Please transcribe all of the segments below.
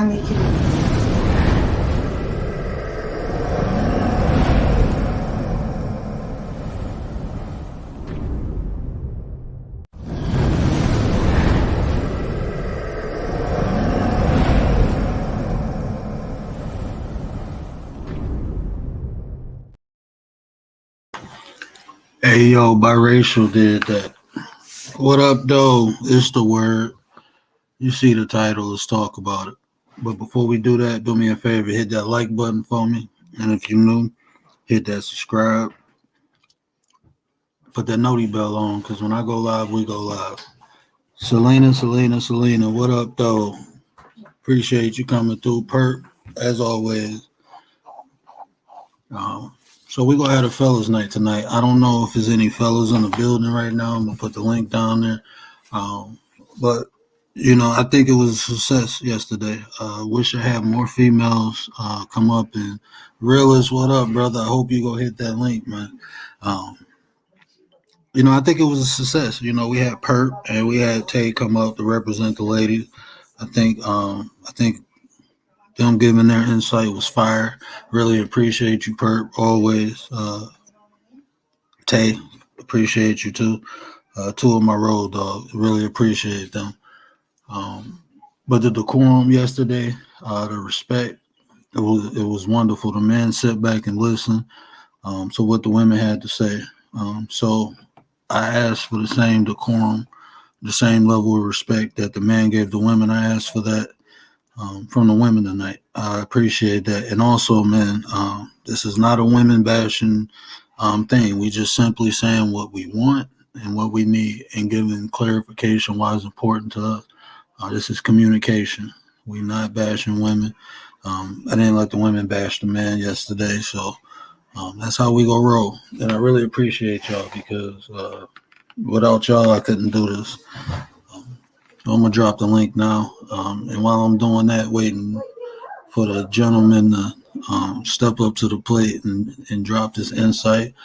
make it. Hey yo, biracial did that. What up, though? It's the word. You see the title. Let's talk about it. But before we do that, do me a favor, hit that like button for me. And if you're new, hit that subscribe. Put that noti bell on, because when I go live, we go live. Selena, what up, though? Appreciate you coming through, Perk, as always. Um, so we gonna have a fellas night tonight. I don't know if there's any fellas in the building right now. I'm gonna put the link down there. But I think it was a success yesterday. Wish I had more females come up and realist. What up, brother? I hope you go hit that link, man. Um, I think it was a success. We had Perk and we had Tay come up to represent the ladies. I think them giving their insight was fire. Really appreciate you, Perk. Always, Tay. Appreciate you too. Two of my road dogs. Really appreciate them. Um, but the decorum yesterday, the respect, it was wonderful. The men sit back and listen to what the women had to say. So I asked for the same decorum, the same level of respect that the man gave the women. I asked for that from the women tonight. I appreciate that. And also, man, this is not a women bashing thing. We just simply saying what we want and what we need and giving clarification why it's important to us. This is communication. We not bashing women. I didn't let the women bash the man yesterday, so that's how we go roll. And I really appreciate y'all because without y'all, I couldn't do this. So I'm gonna drop the link now, and while I'm doing that, waiting for the gentleman to step up to the plate and drop this insight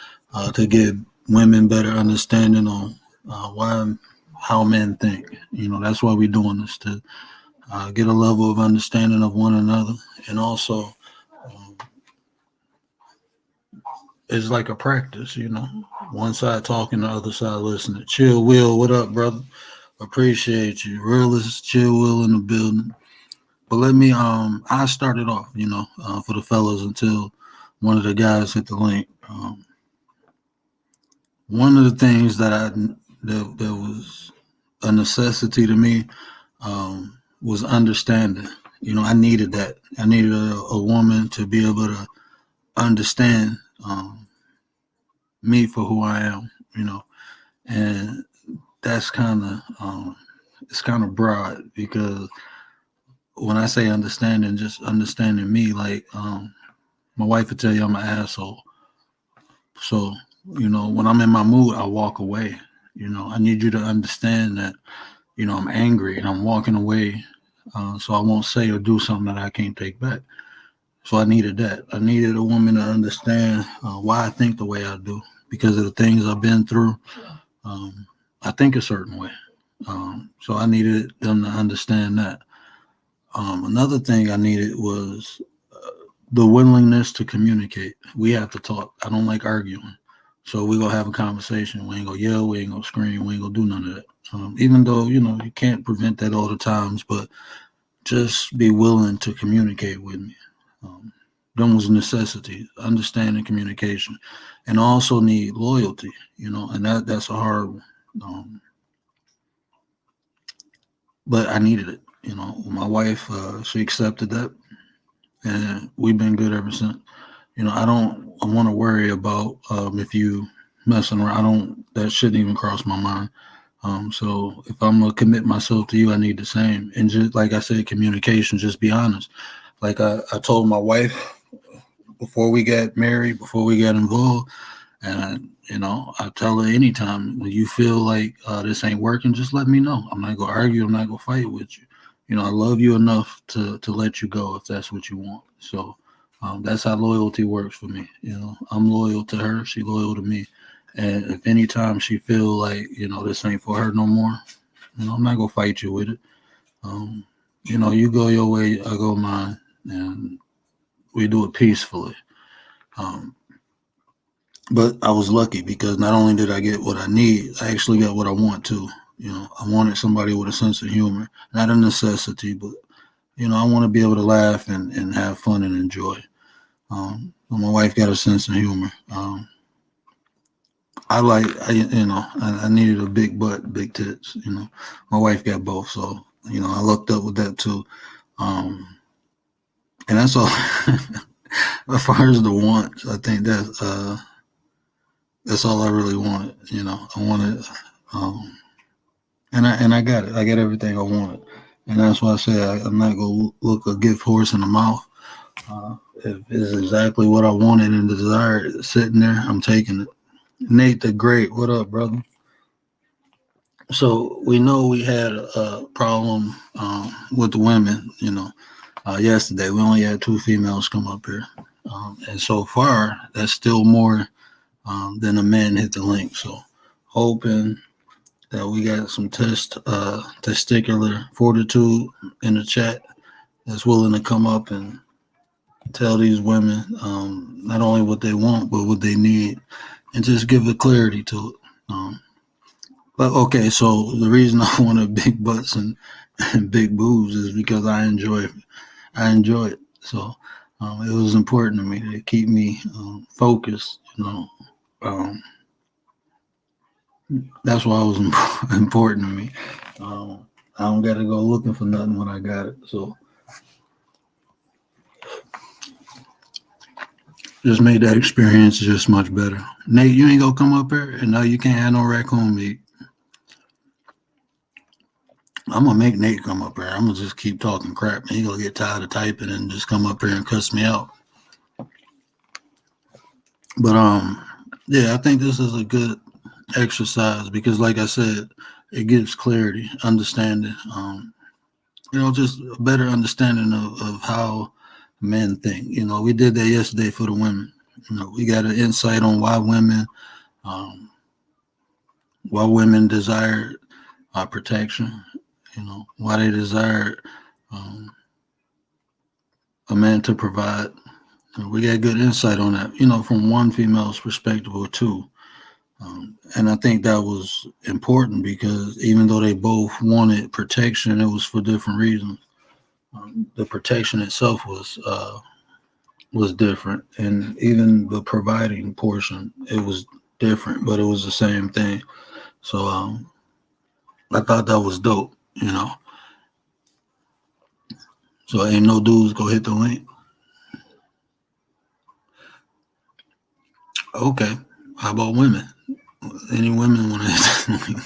to give women better understanding on why how men think. That's why we're doing this to get a level of understanding of one another, and also um, it's like a practice. One side talking, the other side listening. Chill, Will, what up, brother? Appreciate you. Realist, Chill, Will in the building. But let me I started off, for the fellas until one of the guys hit the link. One of the things that was a necessity to me was understanding. I needed that. I needed a woman to be able to understand me for who I am. And that's kind of it's kind of broad because when I say understanding, just understanding me, like my wife would tell you I'm an asshole. So, when I'm in my mood, I walk away. I need you to understand that, I'm angry and I'm walking away. So I won't say or do something that I can't take back. So I needed that. I needed a woman to understand why I think the way I do because of the things I've been through. Um, I think a certain way. So I needed them to understand that. Another thing I needed was the willingness to communicate. We have to talk. I don't like arguing. So we're gonna have a conversation. We ain't gonna yell, we ain't gonna scream, we ain't gonna do none of that. Even though, you can't prevent that all the times, but just be willing to communicate with me. Um, them was necessities, understanding communication. And I also need loyalty, and that's a hard one. But I needed it. My wife, she accepted that and we've been good ever since. I don't want to worry about if you messing around. I don't. That shouldn't even cross my mind. So if I'm gonna commit myself to you, I need the same. And just like I said, communication. Just be honest. Like I told my wife before we got married, before we got involved, and I tell her anytime when you feel like this ain't working, just let me know. I'm not gonna argue. I'm not gonna fight with you. I love you enough to let you go if that's what you want. So that's how loyalty works for me. I'm loyal to her. She loyal to me. And if anytime she feel like this ain't for her no more, I'm not gonna fight you with it. Um, you go your way, I go mine, and we do it peacefully. Um, but I was lucky because not only did I get what I need, I actually got what I want too. I wanted somebody with a sense of humor, not a necessity, but I want to be able to laugh and have fun and enjoy. My wife got a sense of humor. I needed a big butt, big tits. My wife got both, so I looked up with that too. And that's all. As far as the wants, I think that's all I really wanted. I wanted, and I got it. I got everything I wanted, and that's why I say I'm not gonna look a gift horse in the mouth. If it's exactly what I wanted and desired sitting there, I'm taking it. Nate the Great, what up, brother? So we know we had a problem with the women. Yesterday we only had 2 females come up here, and so far that's still more than the men hit the link. So hoping that we got some testicular fortitude in the chat that's willing to come up and tell these women not only what they want but what they need, and just give the clarity to it. But okay, so the reason I wanted big butts and big boobs is because I enjoy it. So it was important to me to keep me focused. That's why it was important to me. I don't got to go looking for nothing when I got it. So just made that experience just much better. Nate, you ain't gonna come up here, and no, you can't have no raccoon meat. I'm gonna make Nate come up here. I'm gonna just keep talking crap, and he gonna get tired of typing and just come up here and cuss me out. But yeah, I think this is a good exercise because, like I said, it gives clarity, understanding. Just a better understanding of how men think. We did that yesterday for the women. We got an insight on why women desire protection. Why they desire a man to provide. We got good insight on that. From one female's perspective or two. And I think that was important because even though they both wanted protection, it was for different reasons. The protection itself was different, and even the providing portion, it was different, but it was the same thing. So I thought that was dope. So ain't no dudes go hit the link. Okay, how about women? Any women want to hit the link?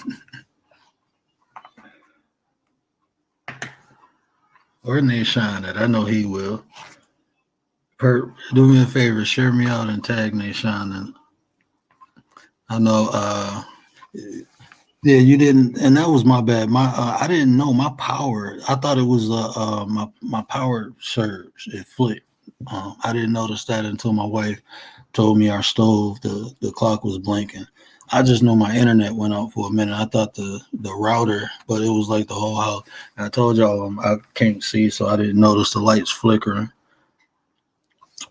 Where Nate Shine at? I know he will. Do me a favor, share me out and tag Nate Shine. And I know, yeah, you didn't, and that was my bad. I didn't know my power. I thought it was my power surge. It flipped. I didn't notice that until my wife told me our stove, the clock was blinking. I just know my internet went out for a minute. I thought the router, but it was like the whole house. And I told y'all I can't see, so I didn't notice the lights flickering.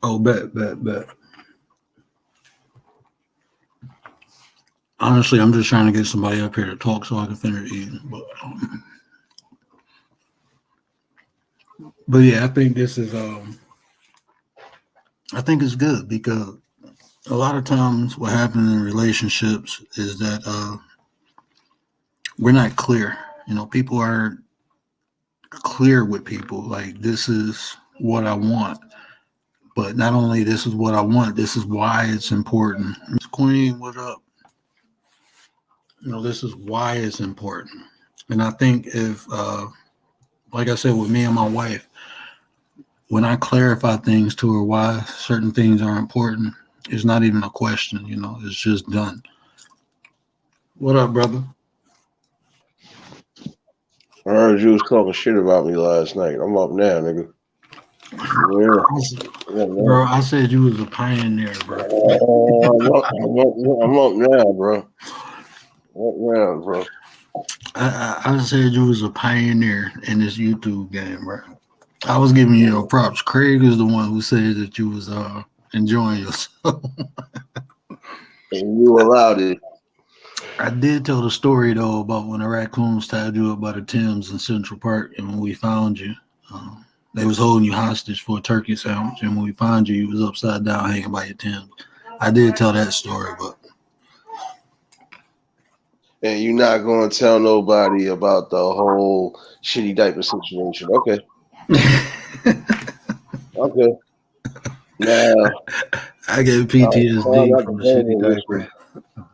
Oh, bet. Honestly, I'm just trying to get somebody up here to talk so I can finish eating. But yeah, I think this is I think it's good because a lot of times what happens in relationships is that we're not clear. People aren't clear with people. Like, this is what I want. But not only this is what I want, this is why it's important. Miss Queen, what up? This is why it's important. And I think if, like I said, with me and my wife, when I clarify things to her why certain things are important, it's not even a question, it's just done. What up, brother? I heard you was talking shit about me last night. I'm up now, nigga. Yeah. Bro, I said you was a pioneer, bro. I'm up now, bro. Up now, bro. I said you was a pioneer in this YouTube game, bro. I was giving you your props. Craig is the one who said that you was enjoying yourself. And you allowed it. I did tell the story though about when the raccoons tied you up by the Thames in Central Park, and when we found you, um, they was holding you hostage for a turkey sandwich, and when we found you, you was upside down hanging by your Thames. I did tell that story, but And you're not going to tell nobody about the whole shitty diaper situation. Okay. Okay. Now, I get I'm PTSD not from the shitty complaining with diaper. you.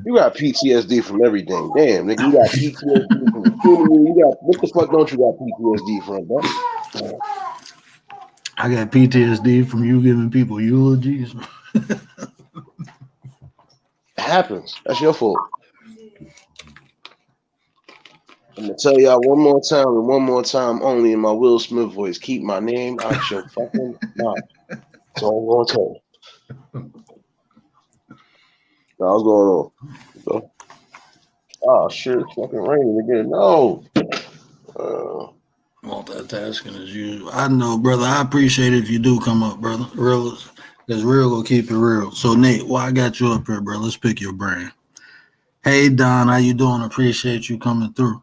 You got PTSD from everything. Damn, nigga, you got PTSD from the funeral. You got what the fuck don't you got PTSD from, bro? I got PTSD from you giving people eulogies. It happens. That's your fault. I'm gonna tell y'all one more time and one more time only in my Will Smith voice. Keep my name out your fucking mouth. That's all I'm gonna tell you. Now, what's going on? So, oh shit, it's fucking raining again. No. Multitasking as usual. I know, brother. I appreciate it if you do come up, brother. Real, because real will keep it real. So Nate, why I got you up here, bro? Let's pick your brain. Hey Don, how you doing? Appreciate you coming through.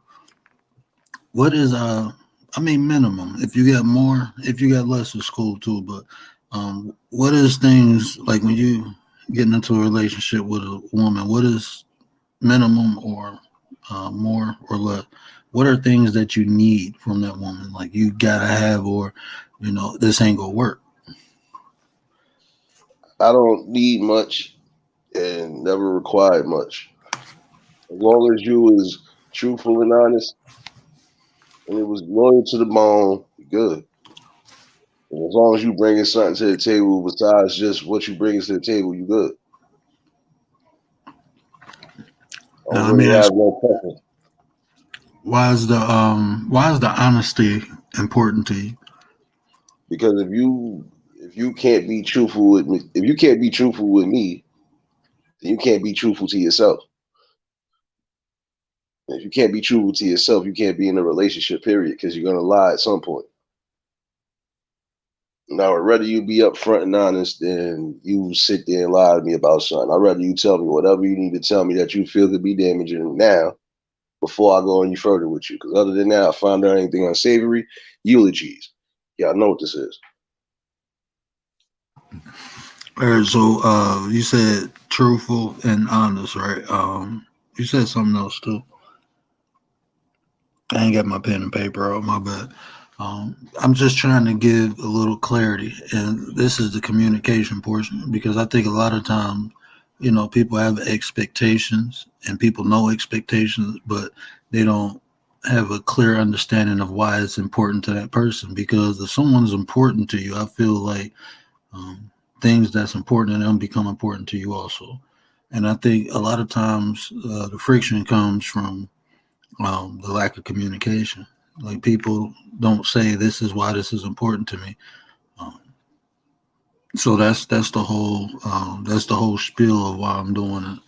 What is I mean minimum. If you got more, if you got less, it's cool too. But what is things like when you getting into a relationship with a woman? What is minimum or more or less? What are things that you need from that woman? Like you gotta have, or this ain't gonna work. I don't need much and never required much. As long as you was truthful and honest and it was loyal to the bone, good. And as long as you bringing something to the table besides just what you bring to the table, you good. I Now don't let me really ask, have no preference why is the honesty important to you? because if you can't be truthful with me, if you can't be truthful with me, then you can't be truthful to yourself. If you can't be truthful to yourself, you can't be in a relationship. Period, because you're gonna lie at some point. Now, I'd rather you be upfront and honest than you sit there and lie to me about something. I'd rather you tell me whatever you need to tell me that you feel could be damaging now before I go any further with you. Because other than that, I find out anything unsavory, eulogies. Yeah, I know what this is. All right, so you said truthful and honest, right? You said something else too. I ain't got my pen and paper out, my bad. I'm just trying to give a little clarity, and this is the communication portion because I think a lot of times, people have expectations and people know expectations, but they don't have a clear understanding of why it's important to that person. Because if someone's important to you, I feel like um, things that's important to them become important to you also. And I think a lot of times the friction comes from the lack of communication. Like people don't say this is why this is important to me. Um, so that's the whole spiel of why I'm doing it.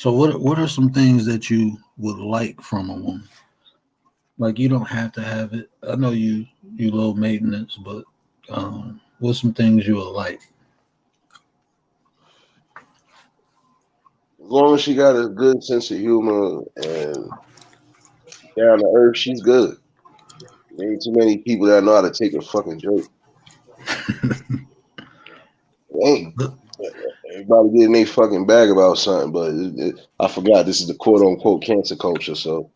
So what are some things that you would like from a woman? Like you don't have to have it. I know you low maintenance, but what's some things you would like? As long as she got a good sense of humor and down to earth, she's good. There ain't too many people that know how to take a fucking joke. Ain't. Everybody getting their fucking bag about something, but I forgot this is the quote unquote cancer culture, so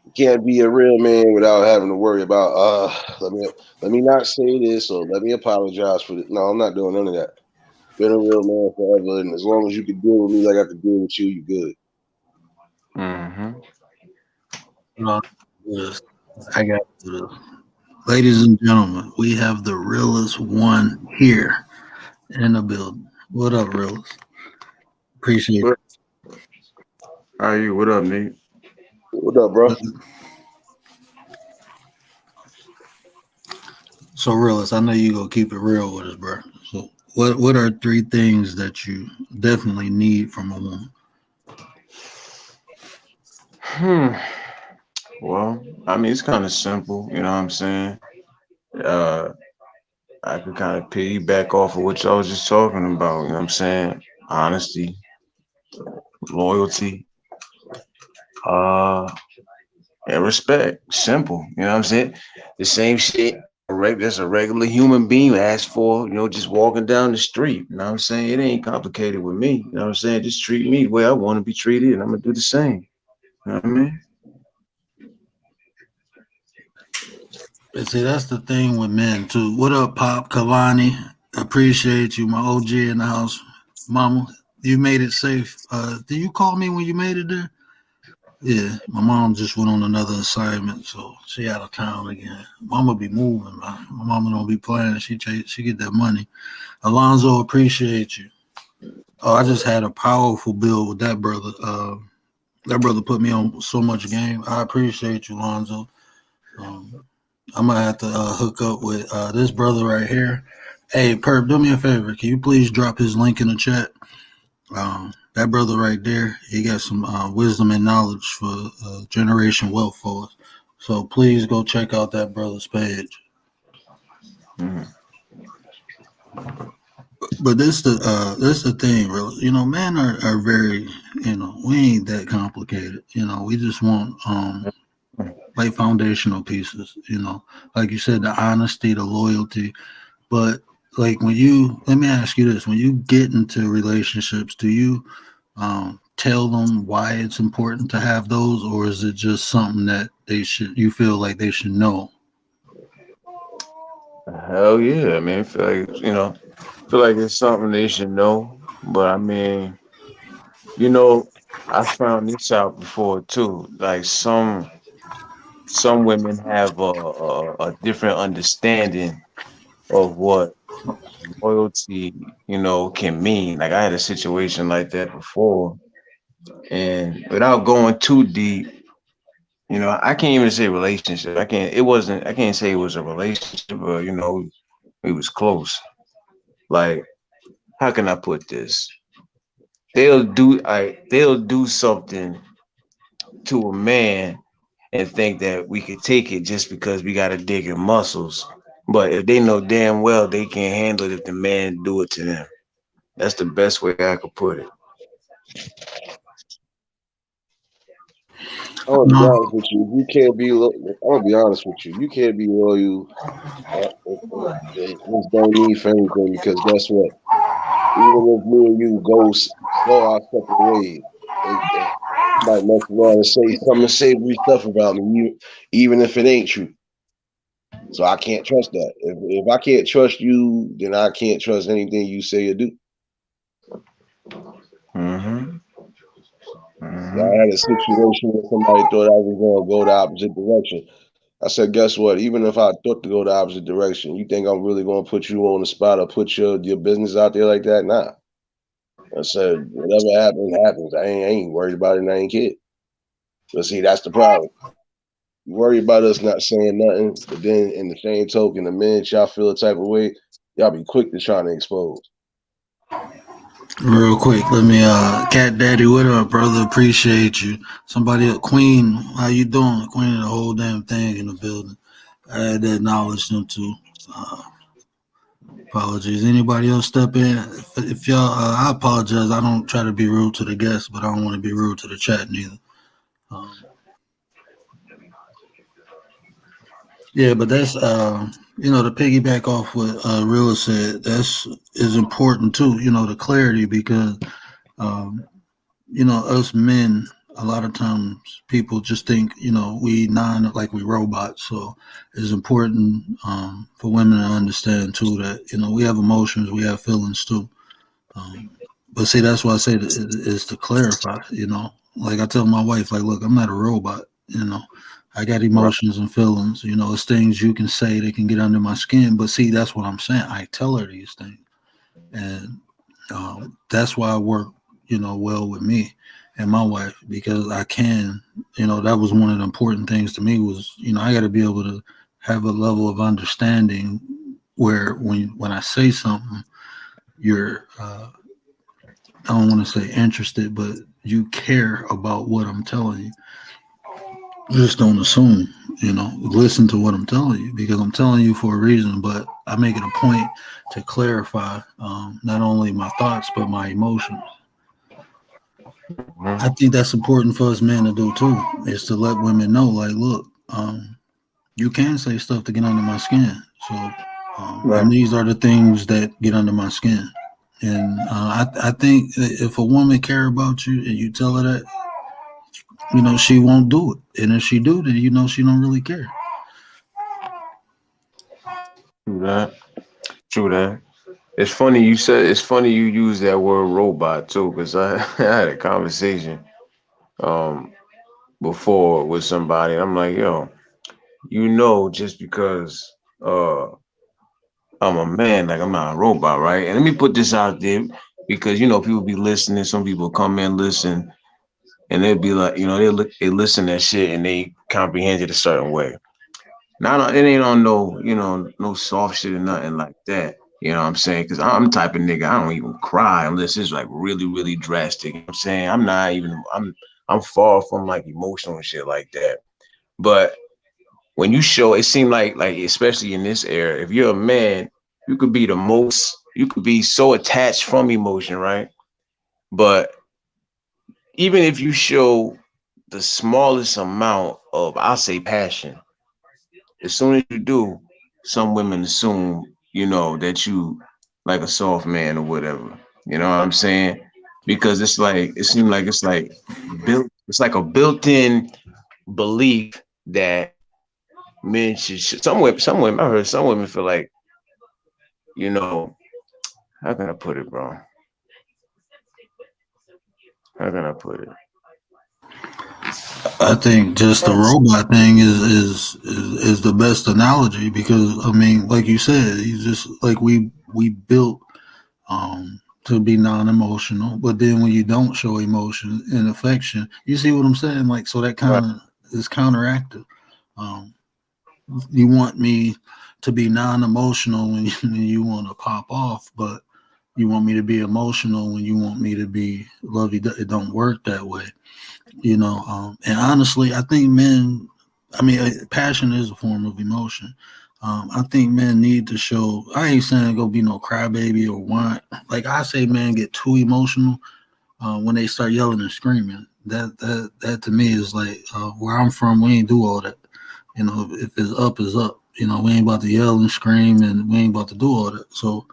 you can't be a real man without having to worry about let me not say this or let me apologize for this. No, I'm not doing none of that. Been a real man forever, and as long as you can deal with me like I can deal with you, you good. Mm-hmm. Uh, yes, I got this. Ladies and gentlemen, we have the realest one here in the building. What up, realest? Appreciate What? How are you? What up, Nate? What up, bro? it. So, realist, I know you gonna keep it real with us, bro. So, what are three things that you definitely need from a woman? Hmm. Well, I mean, it's kind of simple. You know what I'm saying? Uh, I could kind of piggyback off of what y'all was just talking about. You know what I'm saying? Honesty, loyalty, uh, and respect. Simple. You know what I'm saying? The same shit. That's a regular human being asks for. Just walking down the street. You know what I'm saying? It ain't complicated with me. You know what I'm saying? Just treat me the way I want to be treated, and I'm gonna do the same. You know what I mean? And see, that's the thing with men too. What up, Pop Kalani? Appreciate you, my OG in the house. Mama, you made it safe. Did you call me when you made it there? Yeah, my mom just went on another assignment, so she out of town again. Mama be moving, man. My mama don't be playing. She get that money. Alonzo, appreciate you. Oh, I just had a powerful build with that brother. That brother put me on so much game. I appreciate you, Lonzo. Um, I'm gonna have to hook up with this brother right here. Hey, Perp, do me a favor. Can you please drop his link in the chat? That brother right there, he got some wisdom and knowledge for generation wealth for us. So please go check out that brother's page. Mm-hmm. But this the thing, really. Men are very, we ain't that complicated. We just want like foundational pieces. Like you said, the honesty, the loyalty. But like let me ask you this: when you get into relationships, do you tell them why it's important to have those, or is it just something that you feel like they should know? Hell yeah, I mean, feel like it's something they should know. But I mean, you know, I found this out before too. Like some women have a different understanding of what loyalty, can mean. Like I had a situation like that before, and without going too deep, I can't even say relationship. I can't. It wasn't. I can't say it was a relationship, but it was close. Like, how can I put this? They'll do something to a man and think that we could take it just because we got to dig in muscles. But if they know damn well they can't handle it if the man do it to them. That's the best way I could put it. I'm gonna be No, honest with you. You can't be. I'm gonna be honest with you. You can't be loyal. Just don't need for anything because guess what? Even if me and you go our separate ways, they might mess around and say some unsavory stuff about me, even if it ain't true. So I can't trust that. If I can't trust you, then I can't trust anything you say or do. Mm-hmm. I Mm-hmm. had a situation where somebody thought I was going to go the opposite direction. I said, guess what? Even if I thought to go the opposite direction, you think I'm really going to put you on the spot or put your business out there like that? Nah. I said, whatever happens, happens. I ain't worried about it and I ain't kid. But see, that's the problem. You worry about us not saying nothing, but then in the same token, the minute y'all feel a type of way, y'all be quick to trying to expose. real quick, let me Cat Daddy, what up, brother? Appreciate you. Somebody, Queen, how you doing? Queen of the whole damn thing in the building. I had to acknowledge them too. Uh, Apologies. Anybody else step in? If y'all, I apologize. I don't try to be rude to the guests, but I don't want to be rude to the chat neither. Um, yeah, but that's to piggyback off what Rilla said. That's is important too. The clarity because um, us men. A lot of times people just think we like we robots. So it's important for women to understand too that we have emotions, we have feelings too. Um, but see, that's why I say that is to clarify. Like I tell my wife, like, look, I'm not a robot. I got Right. emotions and feelings. It's things you can say that can get under my skin. But see, that's what I'm saying. I tell her these things, and that's why I work, well with me and my wife because I can. That was one of the important things to me was, I got to be able to have a level of understanding where when I say something, you're I don't want to say interested, but you care about what I'm telling you. Just don't assume, listen to what I'm telling you because I'm telling you for a reason, but I make it a point to clarify not only my thoughts, but my emotions. I Mhm. think that's important for us men to do too, is to let women know, like, look, you can say stuff to get under my skin. So, Right. and these are the things that get under my skin. And I think if a woman care about you and you tell her that, she won't do it. And if she do, then she don't really care. True that. True that. It's funny you use that word robot too, because I, I had a conversation um before with somebody. I'm like, yo, just because I'm a man, like I'm not a robot, right? And let me put this out there because people be listening. Some people come in listen, and they'll be like, they listen to that shit and they comprehend it a certain way. Not it ain't on no no soft shit or nothing like that. You know what I'm saying? Because I'm the type of nigga I don't even cry unless it's like really really drastic. You know what I'm saying I'm not even I'm far from like emotional and shit like that. But when you show, it seemed like especially in this era, if you're a man, you could be so attached from emotion, right? But even if you show the smallest amount of, I'll say, passion, as soon as you do, some women assume, that you like a soft man or whatever. You know what I'm saying? Because it seems like it's like a built-in belief that men some women, I heard some women feel like, you know, how can I put it, bro? How can I put it? I think just the robot thing is the best analogy because I mean, like you said, he's just like we built to be non-emotional, but then when you don't show emotion and affection, you see what I'm saying? Like so that Right. kind of is counteractive. Um, you want me to be non-emotional when you want to pop off, but you want me to be emotional when you want me to be lovey. It don't work that way. And honestly, I think men, I mean, passion is a form of emotion. I think men need to show. I ain't saying go be no crybaby or whine. Like I say, men get too emotional when they start yelling and screaming. That to me is like where I'm from. We ain't do all that. If it's up, it's up. We ain't about to yell and scream, and we ain't about to do all that. So,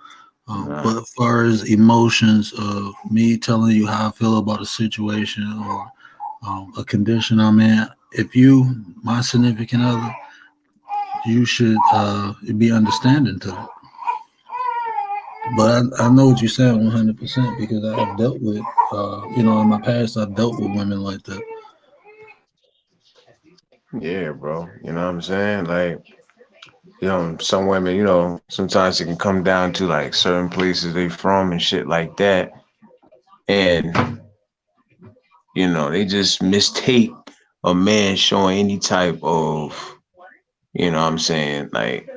Nah. but as far as emotions of me telling you how I feel about a situation or a condition I'm in. If you, my significant other, you should be understanding to that. But I know what you're saying 100% because I have dealt with, in my past, I've dealt with women like that. Yeah, bro. You know what I'm saying? Like, some women, sometimes it can come down to like certain places they from and shit like that. And, they just mistake a man showing any type of, what I'm saying, like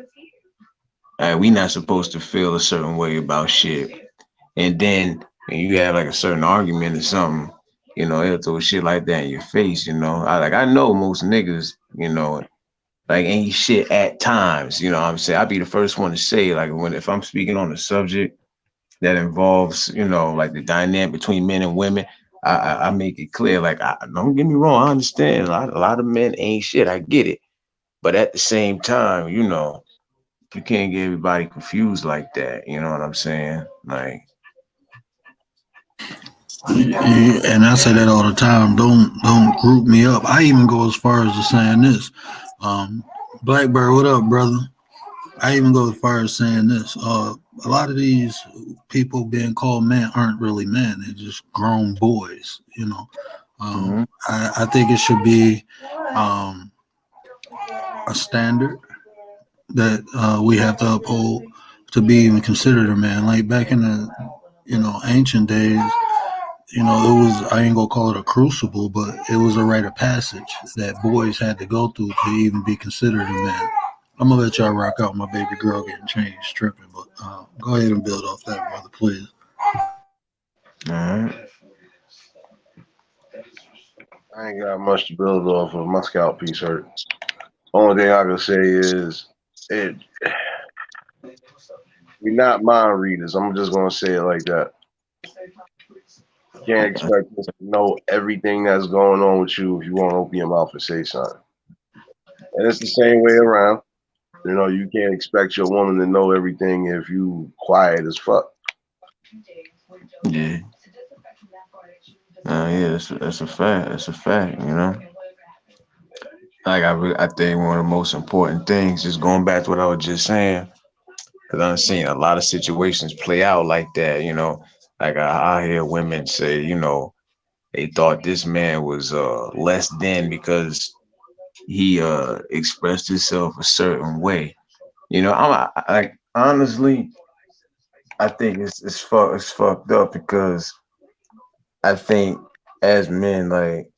we not supposed to feel a certain way about shit. And then when you have like a certain argument or something, they'll throw shit like that in your face, I know most niggas, like ain't shit at times, what I'm saying? I'll be the first one to say, like if I'm speaking on a subject that involves, like the dynamic between men and women, I make it clear, like don't get me wrong, I understand a lot of men ain't shit, I get it. But at the same time, you can't get everybody confused like that. You know what I'm saying? Like, And I say that all the time. Don't group me up. I even go as far as to saying this. Um, Blackbird, what up, brother? I even go as far as saying this. A lot of these people being called men aren't really men. They're just grown boys. mhm. I think it should be um, a standard that we have to uphold to be even considered a man. Like back in the ancient days, it was I ain't gonna call it a crucible, but it was a rite of passage that boys had to go through to even be considered a man. I'm gonna let y'all rock out my baby girl getting changed tripping, but go ahead and build off that, brother, please. All right. I ain't got much to build off of. My scalp piece hurt. Only thing I can say is it. We're not mind readers. I'm just gonna say it like that. Can't expect us to know everything that's going on with you if you won't open your mouth and say something. And it's the same way around. You know, you can't expect your woman to know everything if you quiet as fuck. Yeah. Yeah, that's a fact. That's a fact, you know. Like I think one of the most important things is going back to what I was just saying, because I'm seeing a lot of situations play out like that, you know. Like I hear women say, you know, they thought this man was less than because he expressed himself a certain way. You know, like honestly, I think it's fucked up because I think as men, like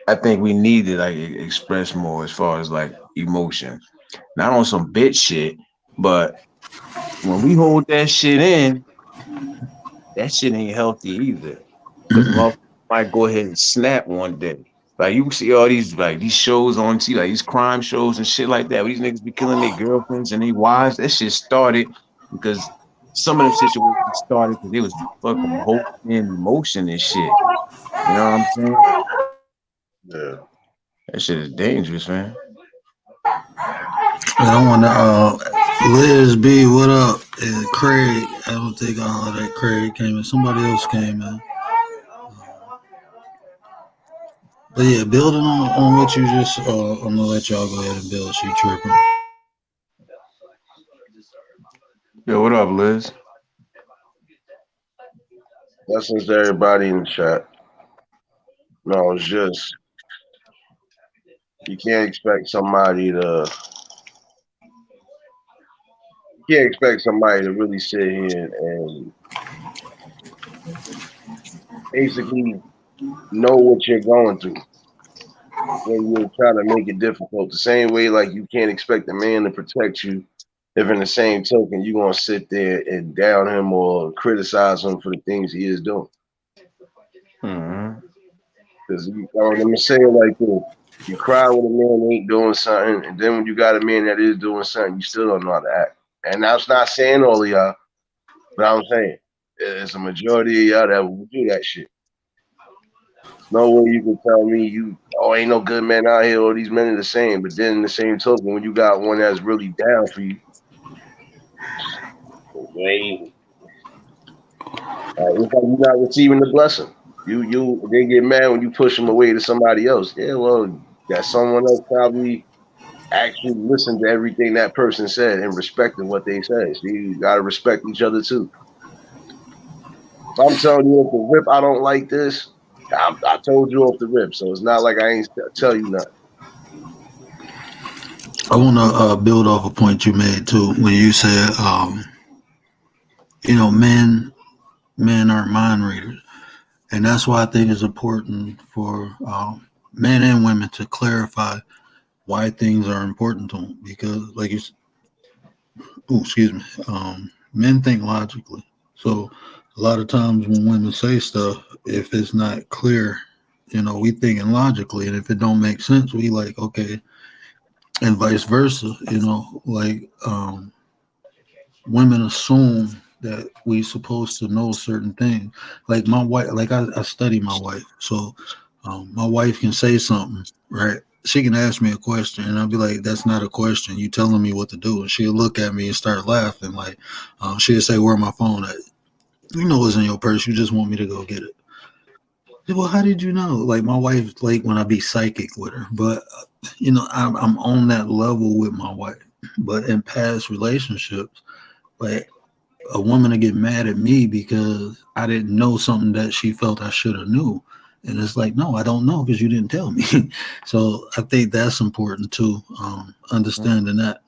I think we need to like express more as far as like emotion, not on some bitch shit, but when we hold that shit in, that shit ain't healthy either. Because motherfuckers might go ahead and snap one day. Like you see all these like these shows on TV, like these crime shows and shit like that, where these niggas be killing their girlfriends and their wives. That shit started because some of them situations started because they was fucking holding in emotion and shit. You know what I'm saying? Yeah. That shit is dangerous, man. And I want to, Liz B, what up? And Craig, I don't think all of that Craig came in. Somebody else came in. But yeah, building on what you just, I'm going to let y'all go ahead and build. She tripping. Yo, what up, Liz? Blessings to everybody in the chat. No, it's just you can't expect somebody to really sit here and basically know what you're going through when you're trying to make it difficult. The same way like you can't expect a man to protect you if in the same token you're gonna sit there and down him or criticize him for the things he is doing. Mm-hmm. Because I'm gonna say it like this. You cry when a man ain't doing something, and then when you got a man that is doing something, you still don't know how to act. And that's not saying all of y'all, but I'm saying it's a majority of y'all that will do that shit. No way you can tell me ain't no good men out here, all these men are the same. But then in the same token, when you got one that's really down for you, it's like you're not receiving the blessing. They get mad when you push them away to somebody else. Yeah, well, that someone else probably actually listened to everything that person said and respected what they said. So you gotta respect each other too. If I'm telling you off the rip, I don't like this. I told you off the rip, so it's not like I ain't tell you nothing. I want to build off a point you made too when you said, men aren't mind readers. And that's why I think it's important for men and women to clarify why things are important to them. Because, like excuse me, men think logically. So, a lot of times when women say stuff, if it's not clear, we thinking logically, and if it don't make sense, we like okay, and vice versa. Women assume that we supposed to know certain things. Like my wife, like I study my wife, so my wife can say something, right? She can ask me a question, and I'll be like, "That's not a question. You telling me what to do?" And she'll look at me and start laughing. Like she'll say, "Where my phone at?" You know it's in your purse. You just want me to go get it. Well, how did you know? Like my wife, like when I be psychic with her, but I'm on that level with my wife. But in past relationships, like a woman to get mad at me because I didn't know something that she felt I should have knew. And it's like, no, I don't know because you didn't tell me. So I think that's important too. Understanding that,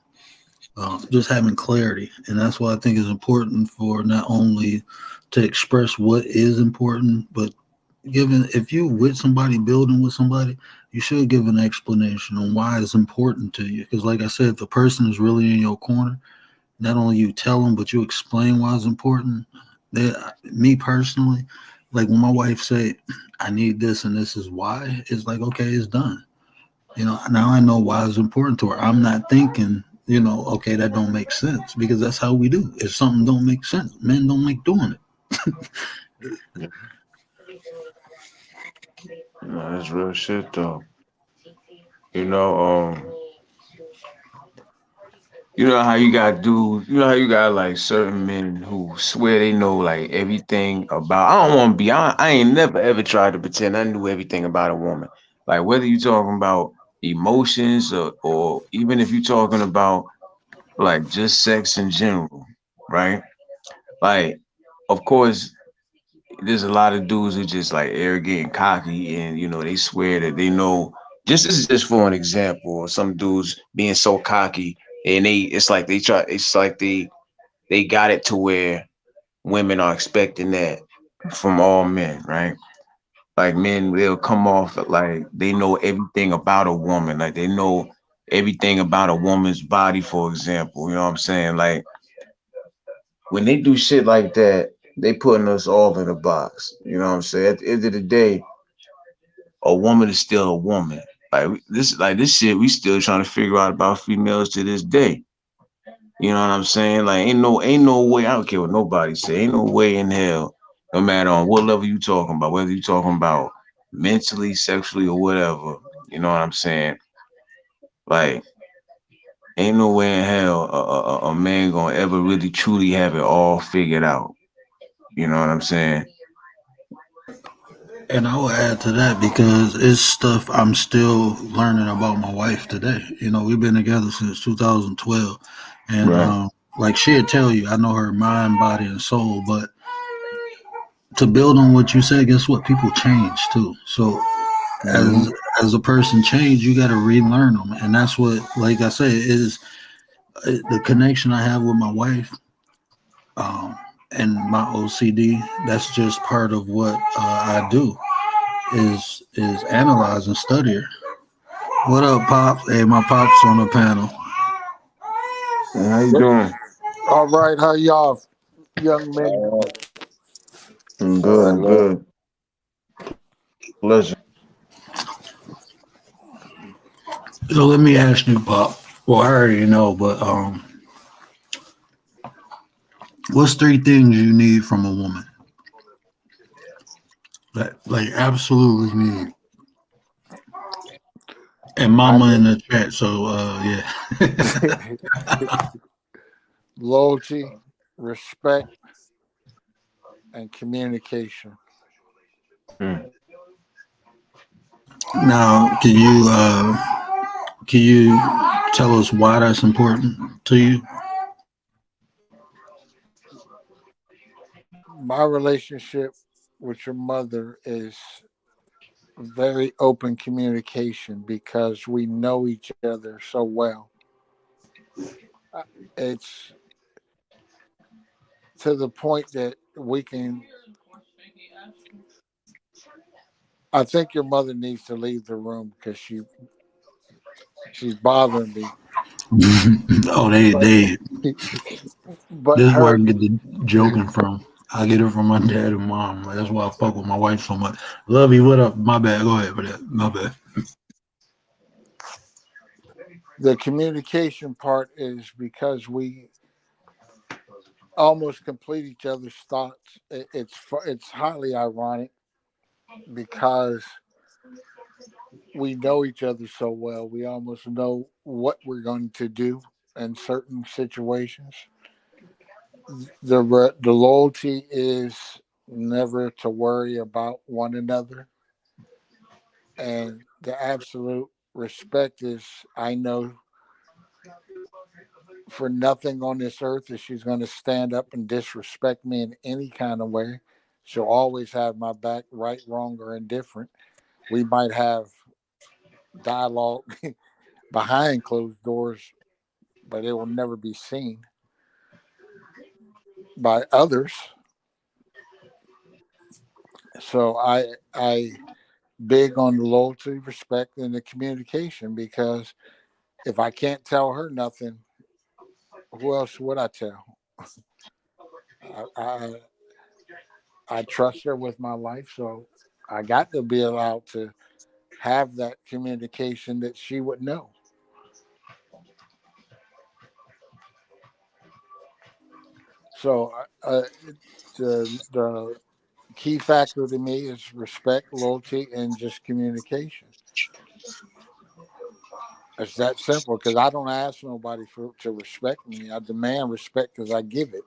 just having clarity. And that's why I think it's important for not only to express what is important, but if you with somebody, building with somebody, you should give an explanation on why it's important to you. Because like I said, if the person is really in your corner, not only you tell them, but you explain why it's important. Me personally, like when my wife said, I need this and this is why, it's like, okay, it's done. Now I know why it's important to her. I'm not thinking, okay, that don't make sense, because that's how we do. If something don't make sense, men don't like doing it. Yeah. No, that's real shit though. You know, you know how you got dudes, you know how you got like certain men who swear they know like everything about. I don't want to be. I ain't never ever tried to pretend I knew everything about a woman. Like whether you talking about emotions or even if you talking about like just sex in general, right? Like, of course, there's a lot of dudes who just like arrogant and cocky, and they swear that they know. Just this is just for an example. Some dudes being so cocky, and it's like they try. It's like they got it to where women are expecting that from all men, right? Like men, they'll come off like they know everything about a woman, like they know everything about a woman's body, for example. You know what I'm saying? Like when they do shit like that, they putting us all in a box. You know what I'm saying? At the end of the day, a woman is still a woman. Like this shit, we still trying to figure out about females to this day. You know what I'm saying? Like ain't no way. I don't care what nobody say. Ain't no way in hell. No matter on what level you talking about, whether you talking about mentally, sexually, or whatever. You know what I'm saying? Like ain't no way in hell a man gonna ever really truly have it all figured out. You know what I'm saying? And I will add to that, because it's stuff I'm still learning about my wife today. We've been together since 2012, and Right. like she'll tell you, I know her mind, body, and soul. But to build on what you said, guess what? People change too. So Hmm. as a person change, you got to relearn them, and that's what, like I say, is the connection I have with my wife. Um, and my OCD, that's just part of what I do, is analyze and study her. What up, Pops? Hey, my Pops on the panel. And how you doing? All right, how y'all young men doing? I'm All good. right, I'm man. good. Pleasure. So let me ask you, Pop. Well, I already know, but what's three things you need from a woman? Like absolutely need. And I Mama in need the chat. So yeah. loyalty, respect, and communication. Mm. Now, can you tell us why that's important to you? My relationship with your mother is very open communication because we know each other so well. Uh, It's to the point that we can. I think your mother needs to leave the room because she's bothering me. Oh, they But they. but This is where I her get the joking from. I get it from my dad and mom. Like, that's why I fuck with my wife so much. Love you. What up? My bad. Go ahead for that. My bad. the communication part is because we almost complete each other's thoughts. It's highly ironic because we know each other so well. We almost know what we're going to do in certain situations. The loyalty is never to worry about one another, and the absolute respect is I know for nothing on this earth that she's going to stand up and disrespect me in any kind of way. She'll always have my back, right, wrong, or indifferent. We might have dialogue behind closed doors, but it will never be seen by others. So I big on the loyalty, respect, and the communication because if I can't tell her nothing, who else would I tell? I I trust her with my life, so I got to be allowed to have that communication that she would know. So the key factor to me is respect, loyalty, and just communication. It's that simple because I don't ask nobody to respect me. I demand respect because I give it.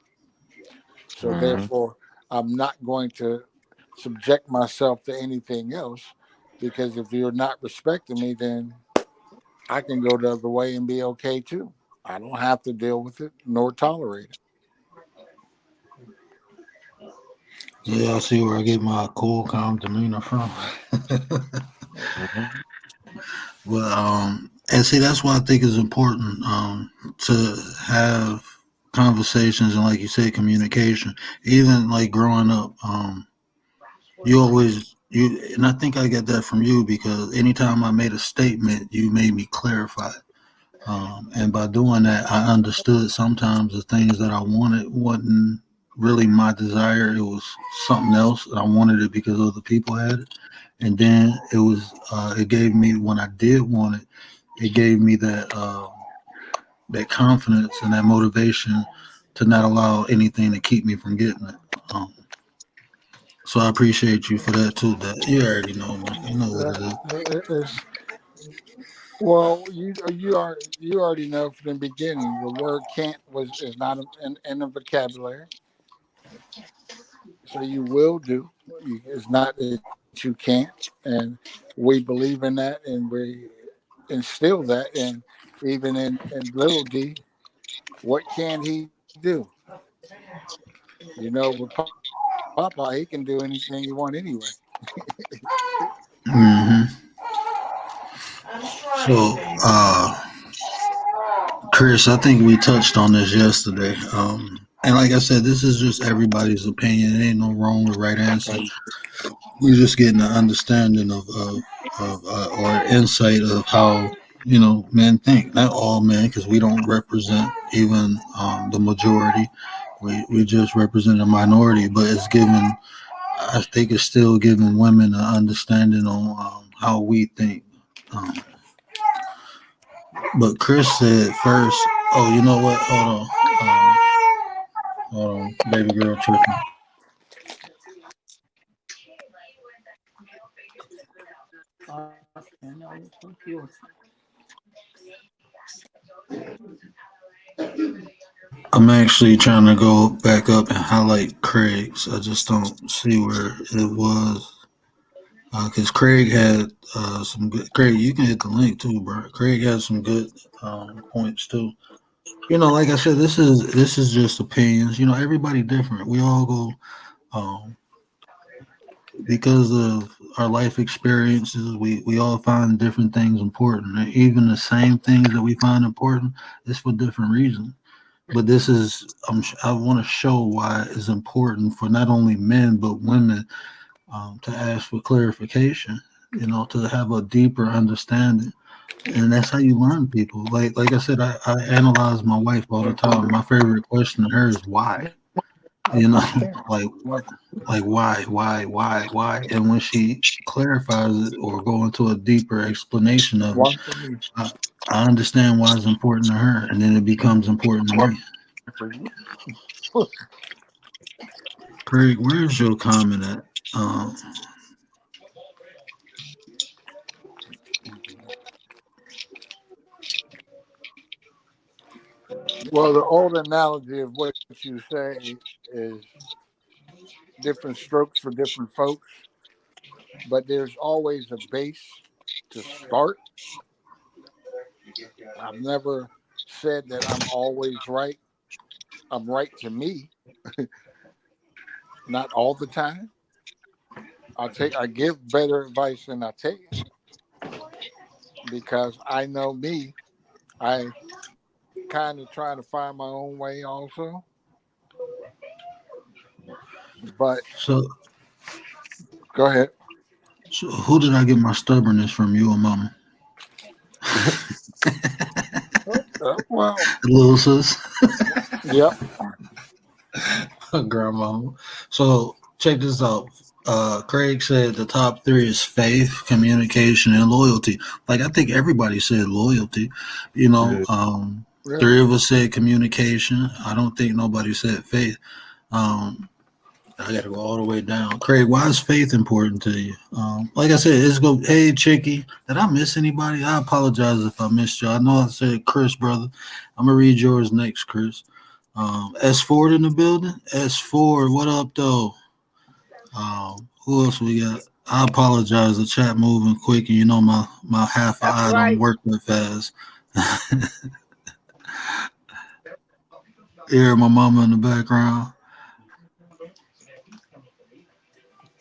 So Mm-hmm. therefore, I'm not going to subject myself to anything else because if you're not respecting me, then I can go the other way and be okay too. I don't have to deal with it nor tolerate it. Yeah, I see where I get my cool, calm demeanor from. Mm-hmm. But and see, that's why I think it's important to have conversations and, like you said, communication. Even like growing up, you always you, and I think I get that from you because anytime I made a statement, you made me clarify it. And by doing that, I understood sometimes the things that I wanted wasn't really my desire. It was something else. I wanted it because other people had it. And then it gave me, when I did want it, it gave me that confidence and that motivation to not allow anything to keep me from getting it. Um, so I appreciate you for that too. That you already know, man. You know what it is. It's, well, you already know from the beginning the word "can't" is not in the vocabulary. So you will do. It's not that you can't, and we believe in that, and we instill that, and even in little D, what can he do? With Papa, he can do anything you want anyway. Hmm. So, Chris, I think we touched on this yesterday. And like I said, this is just everybody's opinion. It ain't no wrong or right answer. We're just getting an understanding of or insight of how men think. Not all men, because we don't represent even the majority. We just represent a minority, but it's given. I think it's still giving women an understanding on how we think. Um, but Chris said first. Oh, you know what? Hold on, baby girl tripping. I'm actually trying to go back up and highlight Craig's. I just don't see where it was. Because Craig had some good. Craig, you can hit the link too, bro. Craig had some good points too. Like I said, this is just opinions. Everybody different. We all go um, because of our life experiences. We all find different things important. And even the same things that we find important is for different reasons. But this is I want to show why it's important for not only men but women to ask for clarification. To have a deeper understanding, and that's how you learn people. Like I said, I analyze my wife all the time. My favorite question to her is why. You know, like why, and when she clarifies it or go into a deeper explanation of it, One for me, I, I understand why it's important to her, and then it becomes important to me. one for you. Craig, where's your comment at? Um, Well, the old analogy of what you say is different strokes for different folks, but there's always a base to start. I've never said that I'm always right. I'm right to me, not all the time. I give better advice than I take because I know me. I kind of try to find my own way also, but so, go ahead. so who did I get my stubbornness from? You or mama? Well, Little sis, yep. grandma. So check this out. Craig said the top three is faith, communication, and loyalty. Like I think everybody said loyalty. You know, Yeah. Yeah. three of us said communication. I don't think nobody said faith. Um, I got to go all the way down. Craig, why is faith important to you? Like I said, it's go. Hey, Chicky, did I miss anybody? I apologize if I missed you. I know I said Chris, brother. I'm gonna read yours next, Chris. S Ford in the building. S Ford, what up, though? Who else we got? I apologize. The chat moving quick, and you know my half That's eye don't right. work that fast. Hear my mama in the background.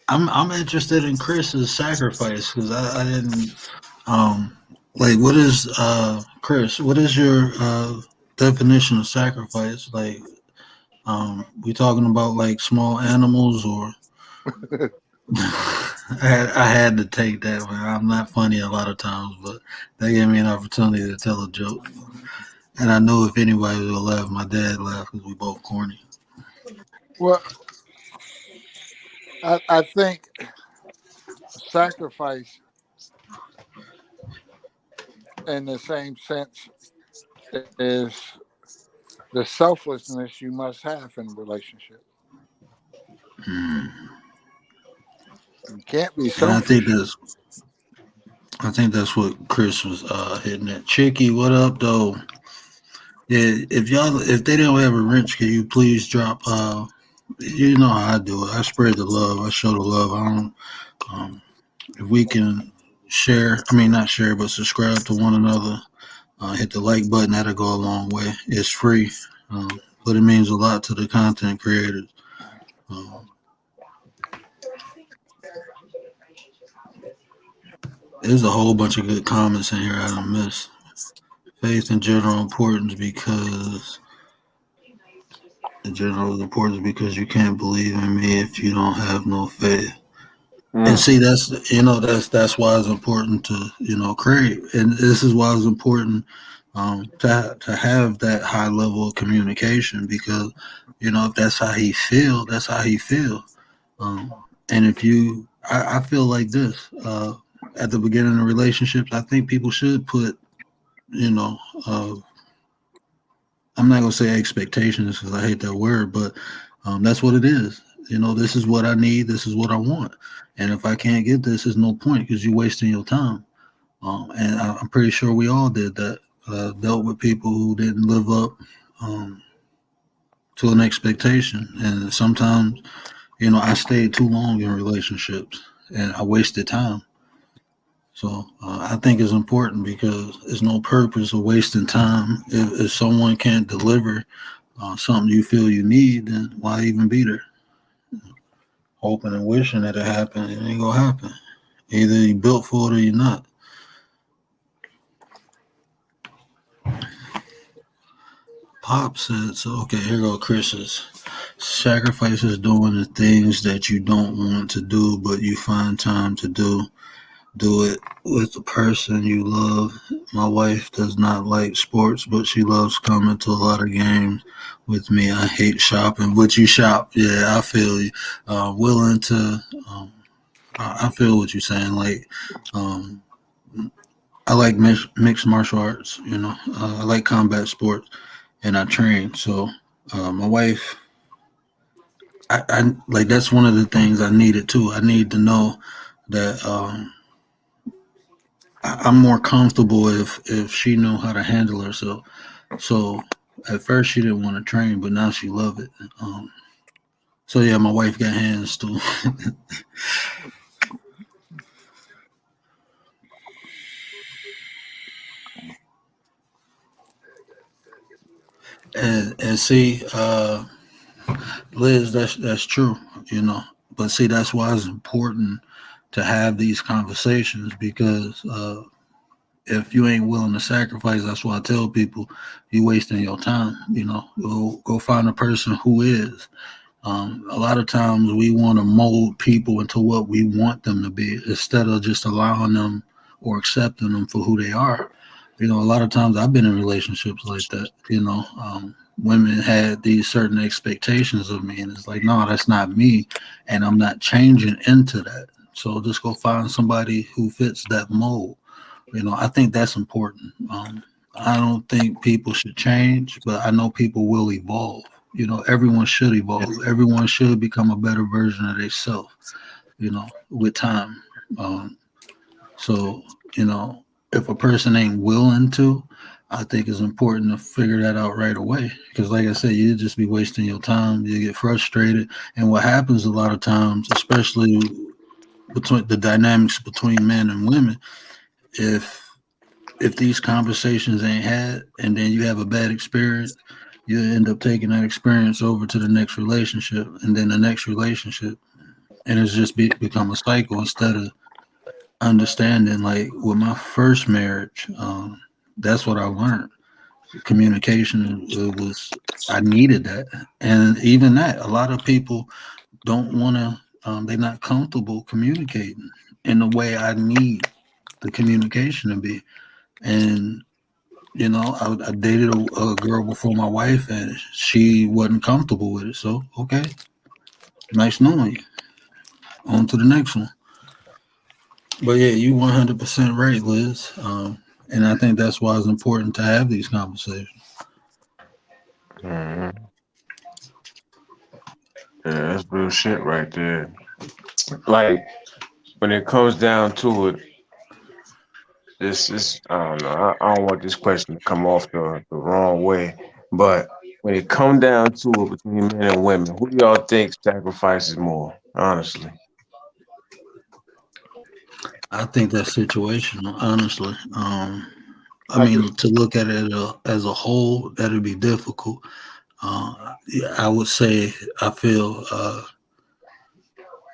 I'm interested in Chris's sacrifice because I didn't like what is Chris, what is your definition of sacrifice? Like we talking about like small animals or I had to take that one. I'm not funny a lot of times, but they gave me an opportunity to tell a joke. And I know if anybody will laugh, my dad laughed because we both corny. Well, I think sacrifice, in the same sense, is the selflessness you must have in a relationship. Hmm. You can't be And selfish. I think that's what Chris was hitting at. Chicky, what up though? Yeah, if they don't have a wrench, can you please drop you know how I do it. I spread the love, I show the love. I don't if we can share, I mean not share, but subscribe to one another, hit the like button, that'll go a long way. It's free. But it means a lot to the content creators. Um, there's a whole bunch of good comments in here I don't miss. Faith in general importance because the general importance because you can't believe in me if you don't have no faith. And Mm. see, that's why it's important to create, and this is why it's important to have that high level of communication because if that's how he feel, that's how he feel. And if I feel like this at the beginning of relationships, I think people should put you know uh, I'm not gonna say expectations because I hate that word, but that's what it is. This is what I need. This is what I want. And if I can't get this, there's no point because you're wasting your time. And I'm pretty sure we all did that. Dealt with people who didn't live up um, to an expectation, and sometimes, I stayed too long in relationships and I wasted time. So I think it's important because there's no purpose of wasting time if someone can't deliver something you feel you need, then why even be there? Hoping and wishing that it happen, it ain't gonna happen. Either you built for it or you're not. Pop said so. Okay, here go Chris's. Sacrifice is doing the things that you don't want to do, but you find time to do. Do it with the person you love. My wife does not like sports, but she loves coming to a lot of games with me. I hate shopping, but you shop. Yeah, I feel you. Willing to. I feel what you're saying. Like, um, I like mixed martial arts. I like combat sports, and I train. So, my wife. I like that's one of the things I needed too. I need to know that I'm more comfortable if she knew how to handle herself. So at first she didn't want to train, but now she love it. So yeah, my wife got hands too. and see, Liz, that's true. But see, that's why it's important to have these conversations because if you ain't willing to sacrifice, that's why I tell people you wasting your time. Go find a person who is. A lot of times we want to mold people into what we want them to be instead of just allowing them or accepting them for who they are. A lot of times I've been in relationships like that. women had these certain expectations of me, and it's like, no, that's not me, and I'm not changing into that. So just go find somebody who fits that mold. I think that's important. I don't think people should change, but I know people will evolve. Everyone should evolve. Everyone should become a better version of themselves, with time. Um, so, if a person ain't willing to, I think it's important to figure that out right away. Because, like I said, you just be wasting your time. You get frustrated, and what happens a lot of times, especially between the dynamics between men and women, if these conversations ain't had, and then you have a bad experience, you end up taking that experience over to the next relationship, and then the next relationship, and it's just become a cycle instead of understanding. Like with my first marriage, that's what I learned. Communication, it was, I needed that, and even that, a lot of people don't want to. They're not comfortable communicating in the way I need the communication to be. And I dated a girl before my wife, and she wasn't comfortable with it. So okay, nice knowing you. On to the next one. But yeah, you 100% right, Liz. And I think that's why it's important to have these conversations. Mhm. Yeah, that's real shit right there. Like when it comes down to it, this is I don't know. I don't want this question to come off the wrong way, but when it come down to it between men and women, who do y'all think sacrifices more? Honestly, I think that's situational, honestly. I I just mean, to look at it as a whole, that'd be difficult. Yeah, I would say I feel.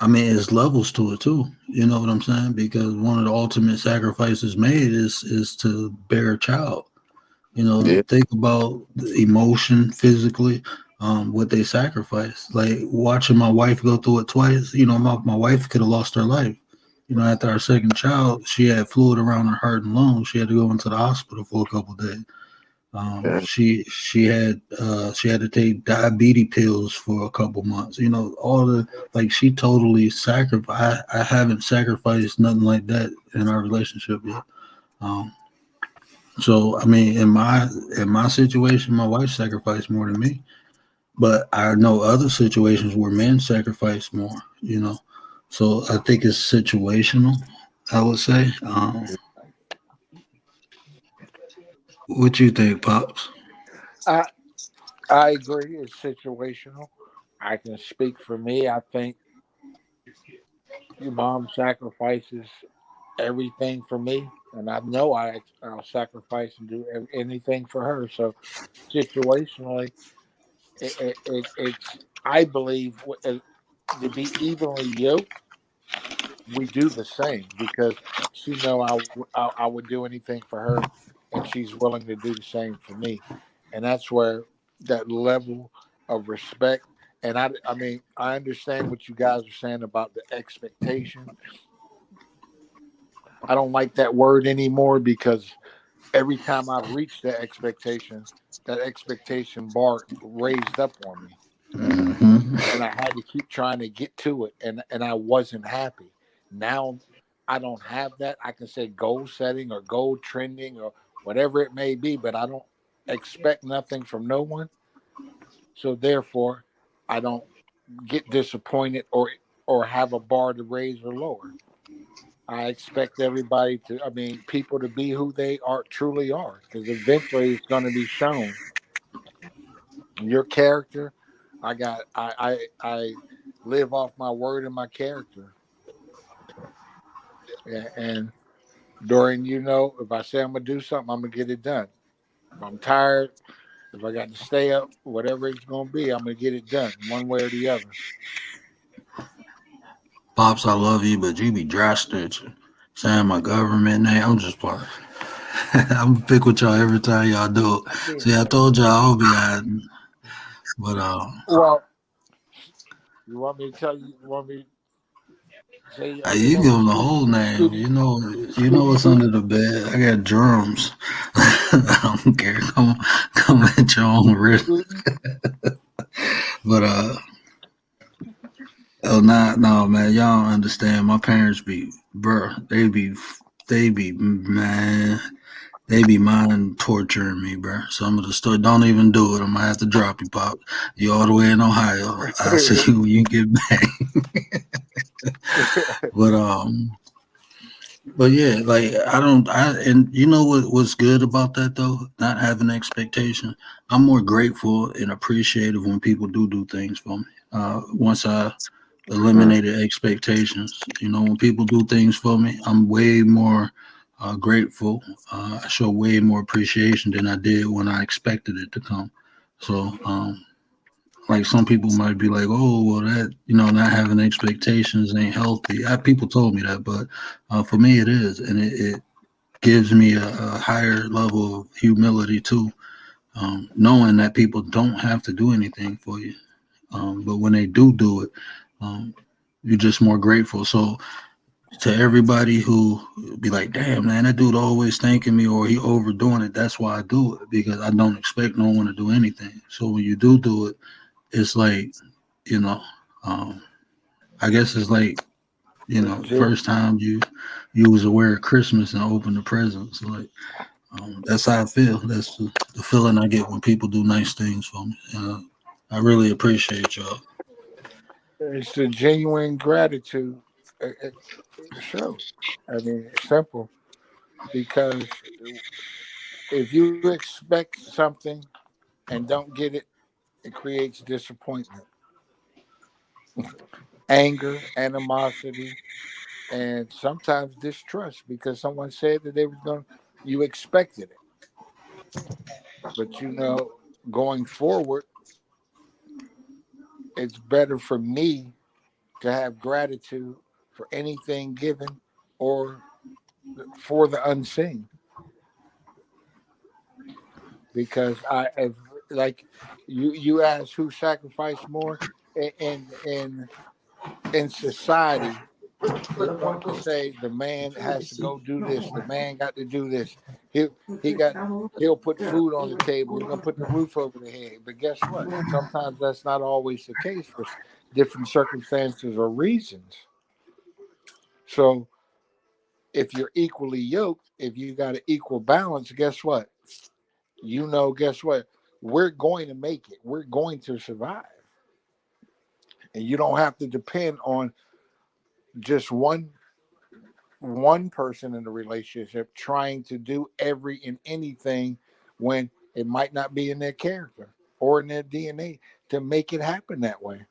I mean, it's levels to it too. You know what I'm saying? Because one of the ultimate sacrifices made is to bear a child. yeah, Think about the emotion, physically, what they sacrifice. Like watching my wife go through it twice. My wife could have lost her life. After our second child, she had fluid around her heart and lungs. She had to go into the hospital for a couple of days. yeah, She had to take diabetes pills for a couple months. All the, like, she totally sacrificed. I haven't sacrificed nothing like that in our relationship yet. Um, so I mean, in my situation, my wife sacrificed more than me. But I know other situations where men sacrifice more. So I think it's situational. I would say. What you think, pops? I I agree. It's situational. I can speak for me. I think your mom sacrifices everything for me, and I know I'll sacrifice and do anything for her. So situationally, it's I believe to be evenly yoked, we do the same because she know I would do anything for her, and she's willing to do the same for me, and that's where that level of respect. And I mean, I understand what you guys are saying about the expectation. I don't like that word anymore because every time I've reached that expectation bar raised up on me, Hmm. and I had to keep trying to get to it, and I wasn't happy. Now I don't have that. I can say goal setting or goal trending or whatever it may be, but I don't expect nothing from no one. So therefore, I don't get disappointed or have a bar to raise or lower. I expect everybody to, I mean, people to be who they are truly are, because eventually it's going to be shown. Your character, I live off my word and my character. And during, if I say I'm gonna do something, I'm gonna get it done. If I'm tired, if I got to stay up, whatever it's gonna be, I'm gonna get it done one way or the other. Pops, I love you, but you be dry snitching, saying my government name. I'm just playing. I'm gonna pick with y'all every time y'all do it. Yeah. See, I told y'all I'll be hiding, but Well, you want me to tell you? You want me? Say, You give them the whole name. You know what's under the bed. I got germs. I don't care. Come at your own risk. But oh no, man, y'all don't understand. My parents be, bro. They be, man. They be mind torturing me, bro. Some of the stuff, don't even do it. I'm gonna have to drop you, Pop. You all the way in Ohio. I'll see you when you get back. But yeah, like and you know what's good about that though? Not having expectation. I'm more grateful and appreciative when people do things for me. Once I eliminated expectations, when people do things for me, I'm way more grateful. I show way more appreciation than I did when I expected it to come. So, like some people might be like, "Oh, well, that not having expectations ain't healthy." People told me that, but for me, it is, and it gives me a higher level of humility too, knowing that people don't have to do anything for you, but when they do it, you're just more grateful. So to everybody who be like, "Damn, man, that dude always thanking me or he overdoing it," that's why I do it, because I don't expect no one to do anything. So when you do it, it's like, you know, um, I guess it's like, first time you was aware of Christmas and opened the presents. Like, that's how I feel. That's the feeling I get when people do nice things for me. I really appreciate y'all. It's the genuine gratitude. It shows. I mean, it's simple because if you expect something and don't get it, it creates disappointment, anger, animosity, and sometimes distrust because someone said that they were going. You expected it, but going forward, it's better for me to have gratitude for anything given or for the unseen because if, like you ask who sacrificed more in society. They want to say the man has to go do this. The man got to do this. He he got he'll put food on the table. He's gonna put the roof over the head. But guess what? Sometimes that's not always the case for different circumstances or reasons. So if you're equally yoked, if you got an equal balance, guess what? Guess what? We're going to make it. We're going to survive. And you don't have to depend on just one person in the relationship trying to do every and anything when it might not be in their character or in their DNA to make it happen that way.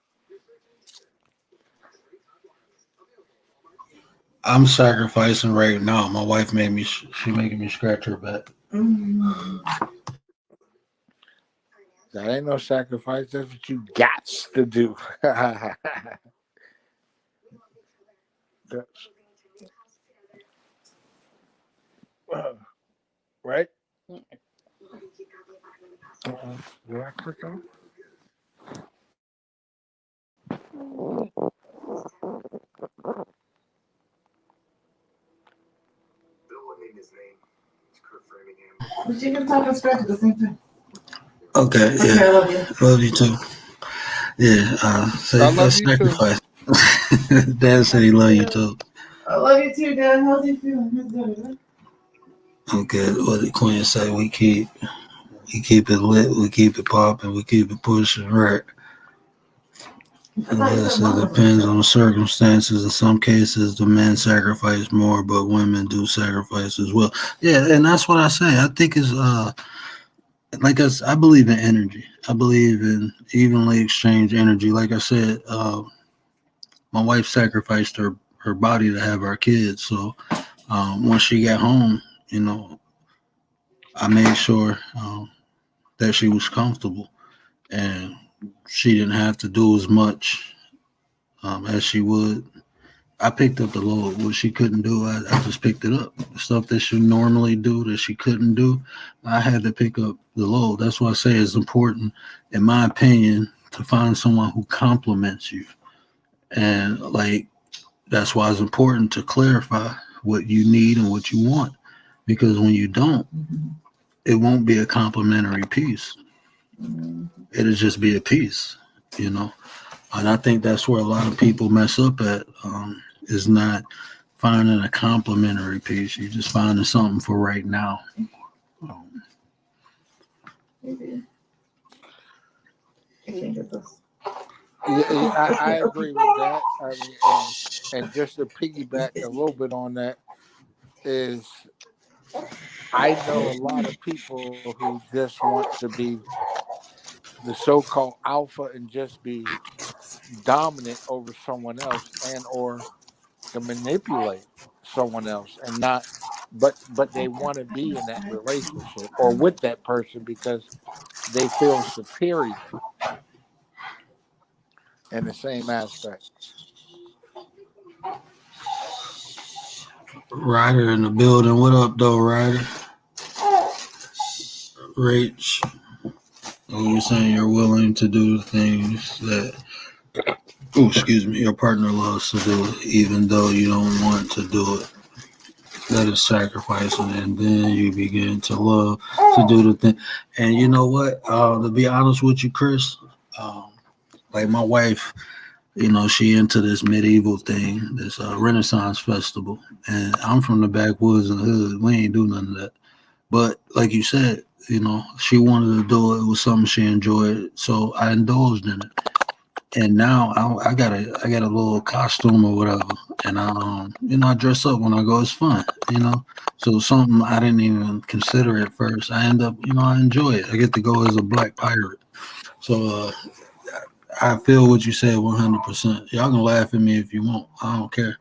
I'm sacrificing right now. My wife made me. She making me scratch her back. That ain't no sacrifice. That's what you got to do. Right? Did I click on? But you can talk and scratch at the same time. Okay, yeah. Okay, I love you. Love you too. Yeah, I love you sacrifice. Dad said he love you too. I love you too, Dad. How's he feeling? Okay, what did Queen say? We keep it lit, we keep it popping, we keep it pushing, right? And yes, it depends on the circumstances. In some cases, the men sacrifice more, but women do sacrifice as well. Yeah, and that's what I say. I think it's like I believe in energy. I believe in evenly exchange energy. Like I said, my wife sacrificed her body to have our kids. So once she got home, I made sure that she was comfortable and she didn't have to do as much as she would. I picked up the load. What she couldn't do, I just picked it up. The stuff that she normally do that she couldn't do, I had to pick up the load. That's why I say it's important, in my opinion, to find someone who compliments you. And like that's why it's important to clarify what you need and what you want, because when you don't, it won't be a complimentary piece. It'll just be a piece, you know. And I think that's where a lot of people mess up at, is not finding a complimentary piece. You're just finding something for right now. Maybe. I can't get this. I agree with that. I mean, and just to piggyback a little bit on that is, I know a lot of people who just want to be the so-called alpha and just be dominant over someone else, and or to manipulate someone else, and not, but they want to be in that relationship or with that person because they feel superior in the same aspect. Ryder in the building. What up, though, Ryder? Rach, you're saying you're willing to do the things that, your partner loves to do, even though you don't want to do it. That is sacrificing, and then you begin to love to do the thing. And you know what? To be honest with you, Chris, like my wife, she into this medieval thing, this Renaissance festival, and I'm from the backwoods and the hood. We ain't do none of that. But like you said, she wanted to do it. It was something she enjoyed, so I indulged in it. And now I got a little costume or whatever, and I dress up when I go. It's fun, So something I didn't even consider at first. I end up, I enjoy it. I get to go as a black pirate. So I feel what you said 100%. Y'all can laugh at me if you want. I don't care.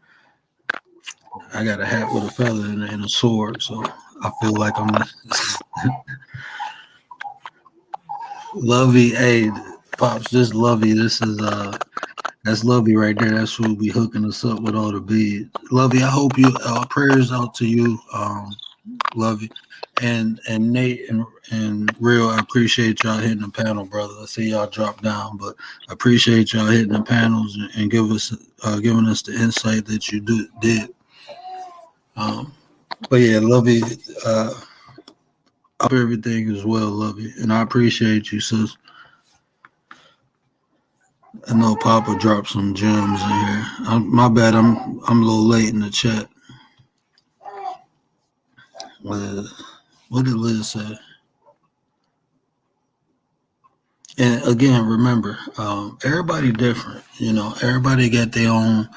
I got a hat with a feather and a sword, so I feel like I'm Lovey. Hey, Pops, this Lovey. This is that's Lovey right there. That's who be hooking us up with all the beads. Lovey, I hope you prayers out to you, Lovey, and Nate and Real. I appreciate y'all hitting the panel, brother. I see y'all drop down, but I appreciate y'all hitting the panels and giving us the insight that you did. But yeah, Lovey, I hope everything is well, Lovey, and I appreciate you, sis. I know Papa dropped some gems in here. My bad, I'm a little late in the chat. What did Liz say? And again, remember, everybody different. Everybody got their own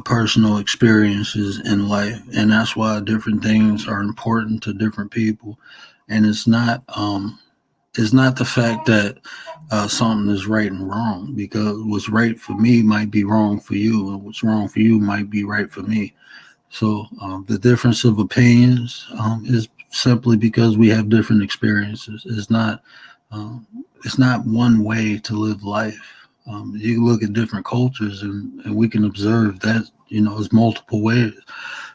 personal experiences in life, and that's why different things are important to different people. And it's not the fact that something is right and wrong, because what's right for me might be wrong for you, and what's wrong for you might be right for me. So the difference of opinions is simply because we have different experiences. It's not one way to live life. You can look at different cultures and we can observe that, there's multiple ways.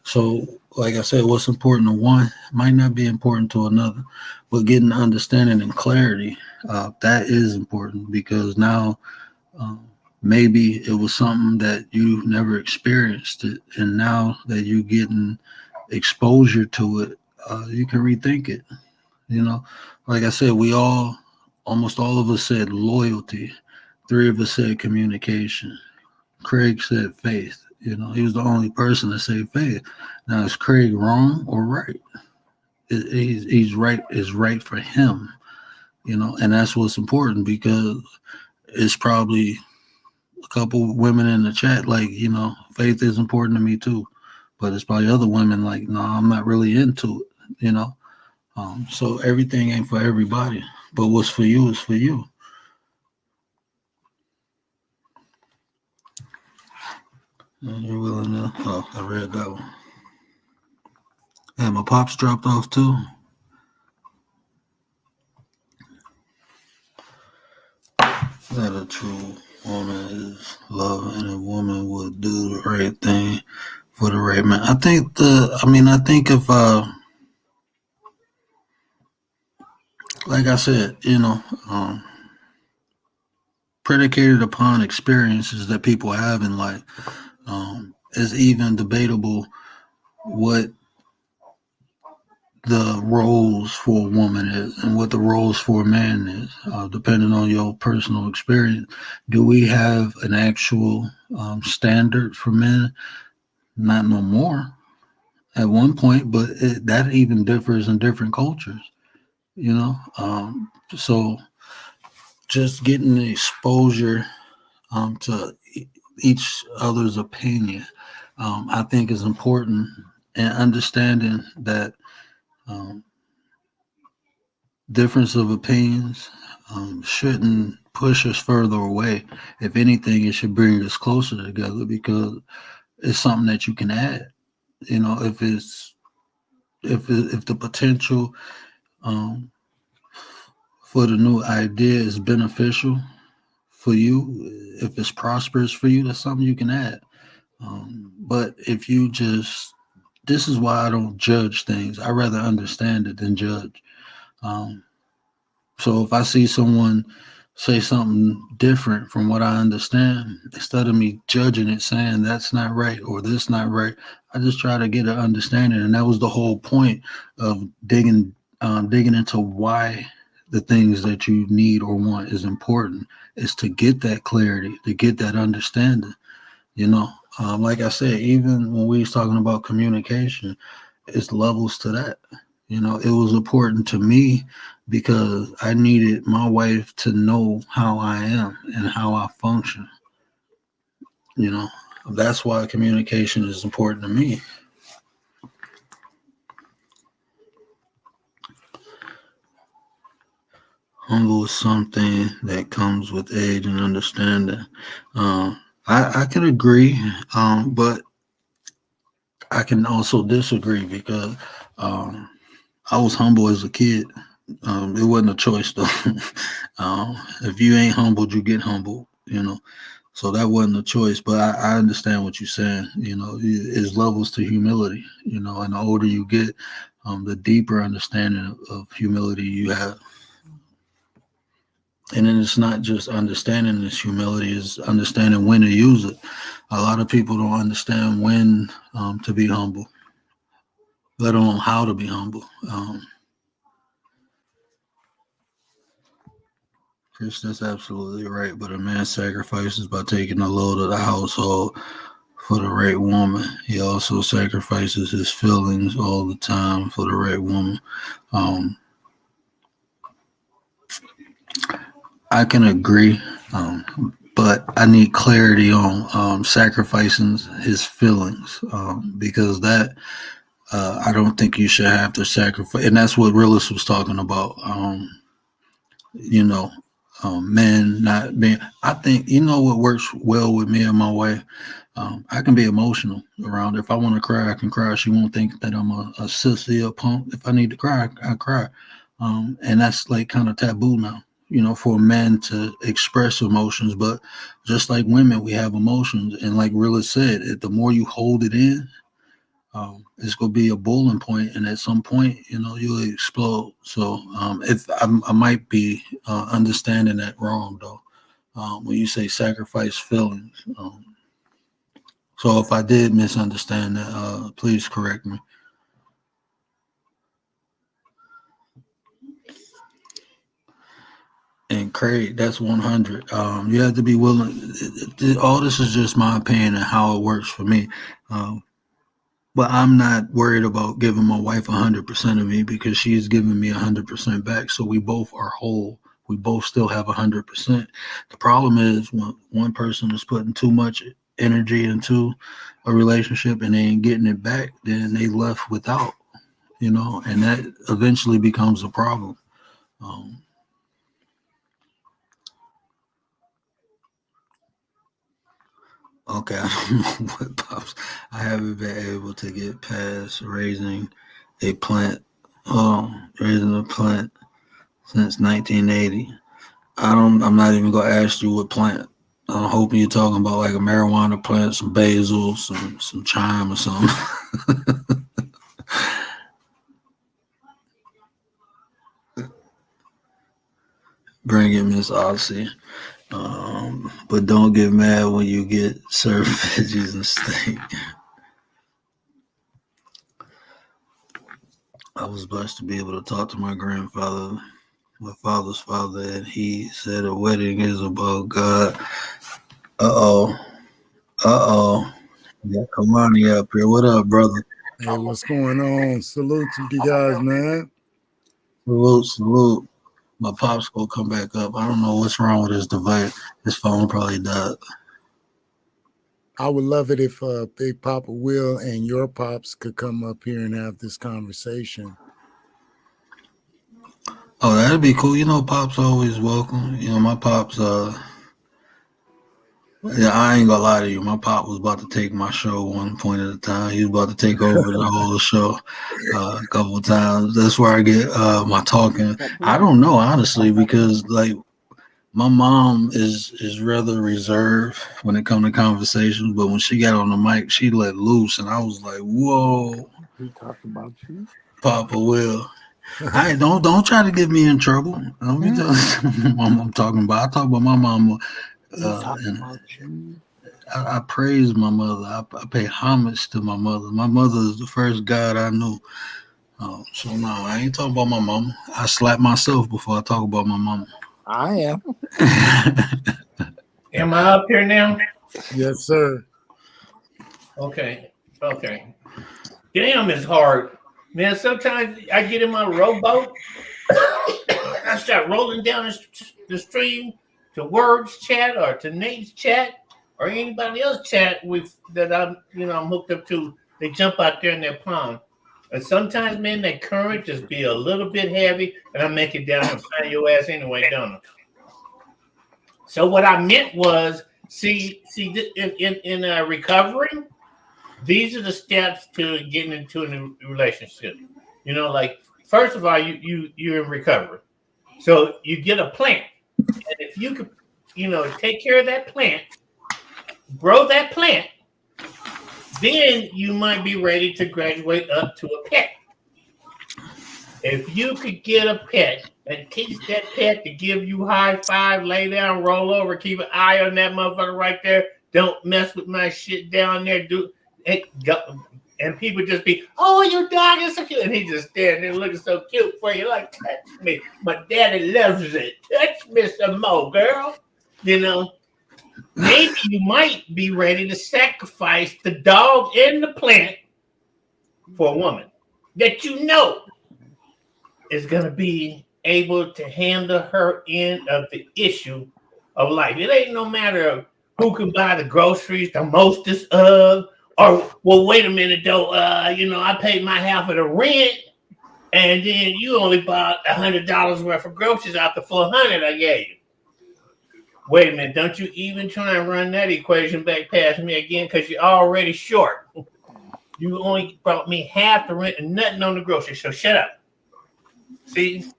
So, like I said, what's important to one might not be important to another, but getting understanding and clarity, that is important, because now maybe it was something that you never experienced it, and now that you're getting exposure to it, you can rethink it. Like I said, almost all of us said loyalty. 3 of us said communication. Craig said faith. He was the only person that said faith. Now, is Craig wrong or right? He's right. Is right for him. And that's what's important, because it's probably a couple women in the chat like, faith is important to me too. But it's probably other women like, no, I'm not really into it. So everything ain't for everybody. But what's for you is for you. And you're willing to. Oh, I read that one. And my pops dropped off too. That a true woman is love, and a woman would do the right thing for the right man. I think if like I said, predicated upon experiences that people have in life. it's even debatable what the roles for a woman is and what the roles for a man is, depending on your personal experience. Do we have an actual standard for men? Not no more. At one point, but that even differs in different cultures. You know, so just getting the exposure to each other's opinion, I think is important, and understanding that um, difference of opinions shouldn't push us further away. If anything, it should bring us closer together because it's something that you can add. You know, if the potential um, for the new idea is beneficial for you, if it's prosperous for you, that's something you can add. But if you just, this is why I don't judge things. I rather understand it than judge. Um, so if I see someone say something different from what I understand, instead of me judging it, saying that's not right or this not right, I just try to get an understanding. And that was the whole point of digging into why the things that you need or want is important, is to get that clarity, to get that understanding. You know, like I said, even when we was talking about communication, it's levels to that. You know, it was important to me because I needed my wife to know how I am and how I function. You know, that's why communication is important to me. Humble is something that comes with age and understanding. I can agree, but I can also disagree because um, I was humble as a kid. It wasn't a choice though. If you ain't humbled, you get humbled. You know, so that wasn't a choice. But I understand what you're saying. You know, it's levels to humility. You know, and the older you get, the deeper understanding of humility you have. And then it's not just understanding this humility; is understanding when to use it. A lot of people don't understand when to be humble, let alone how to be humble. Chris, that's absolutely right. But a man sacrifices by taking the load of the household for the right woman. He also sacrifices his feelings all the time for the right woman. Um, I can agree, but I need clarity on sacrificing his feelings because that I don't think you should have to sacrifice, and that's what Realist was talking about. You know, men not being. I think you know what works well with me and my wife. I can be emotional around her. If I want to cry, I can cry. She won't think that I'm a sissy or punk. If I need to cry, I cry. And that's like kind of taboo now, you know, for men to express emotions. But just like women, we have emotions. And like Rilla said, the more you hold it in, it's going to be a boiling point, and at some point, you know, you'll explode. So if I might be understanding that wrong, though, when you say sacrifice feelings. So if I did misunderstand that, please correct me. And Craig, that's 100. You have to be willing. All this is just my opinion and how it works for me. Um, but I'm not worried about giving my wife 100% of me because she's giving me 100% back. So we both are whole. We both still have 100%. The problem is when one person is putting too much energy into a relationship and they ain't getting it back, then they left without, you know, and that eventually becomes a problem. Um, okay, I don't know what pops. I haven't been able to get past a plant, raising a plant since 1980. I'm not even gonna ask you what plant. I'm hoping you're talking about like a marijuana plant, some basil, some thyme or something. Bring it, Miss Odyssey. But don't get mad when you get served veggies and steak. I was blessed to be able to talk to my grandfather, my father's father, and he said a wedding is about God. Uh oh. Yeah, Kamani up here. What up, brother? Hey, what's going on? Salute to you guys, man. Salute, salute. My pops gonna come back up. I don't know what's wrong with his device. His phone probably died. I would love it if Big Papa Will and your pops could come up here and have this conversation. Oh, that'd be cool. You know, pops always welcome. You know, my pops. Yeah, I ain't gonna lie to you. My pop was about to take my show one point at a time. He was about to take over the whole show a couple of times. That's where I get my talking. I don't know honestly because like my mom is rather reserved when it comes to conversations, but when she got on the mic, she let loose, and I was like, "Whoa!" He talked about you. Papa Will. I don't try to get me in trouble. Don't be telling I'm talking about. I talk about my mama. And I praise my mother. I pay homage to my mother. My mother is the first God I knew. So no, I ain't talking about my mama. I slap myself before I talk about my mama. I am. Am I up here now? Yes, sir. Okay. Damn, it's hard. Man, sometimes I get in my rowboat. I start rolling down the stream to Words chat or to Nate's chat or anybody else chat that I'm hooked up to. They jump out there in their pond. And sometimes, man, that current just be a little bit heavy, and I make it down and find your ass anyway, don't I? So what I meant was, see, in recovering, these are the steps to getting into a new relationship. You know, like first of all, you're in recovery, so you get a plant, and if you could, take care of that plant, grow that plant, then you might be ready to graduate up to a pet. If you could get a pet and teach that pet to give you high five, lay down, roll over, keep an eye on that motherfucker right there. Don't mess with my shit down there. And people just be, oh, your dog is so cute. And he just standing there looking so cute for you. Like, touch me. My daddy loves it. Touch me some more, girl. You know, maybe you might be ready to sacrifice the dog and the plant for a woman that you know is going to be able to handle her end of the issue of life. It ain't no matter of who can buy the groceries the mostest of, or, well, wait a minute, though, I paid my half of the rent, and then you only bought $100 worth of groceries out the $400 I gave you. Wait a minute, don't you even try and run that equation back past me again, because you're already short. You only brought me half the rent and nothing on the groceries, so shut up. See?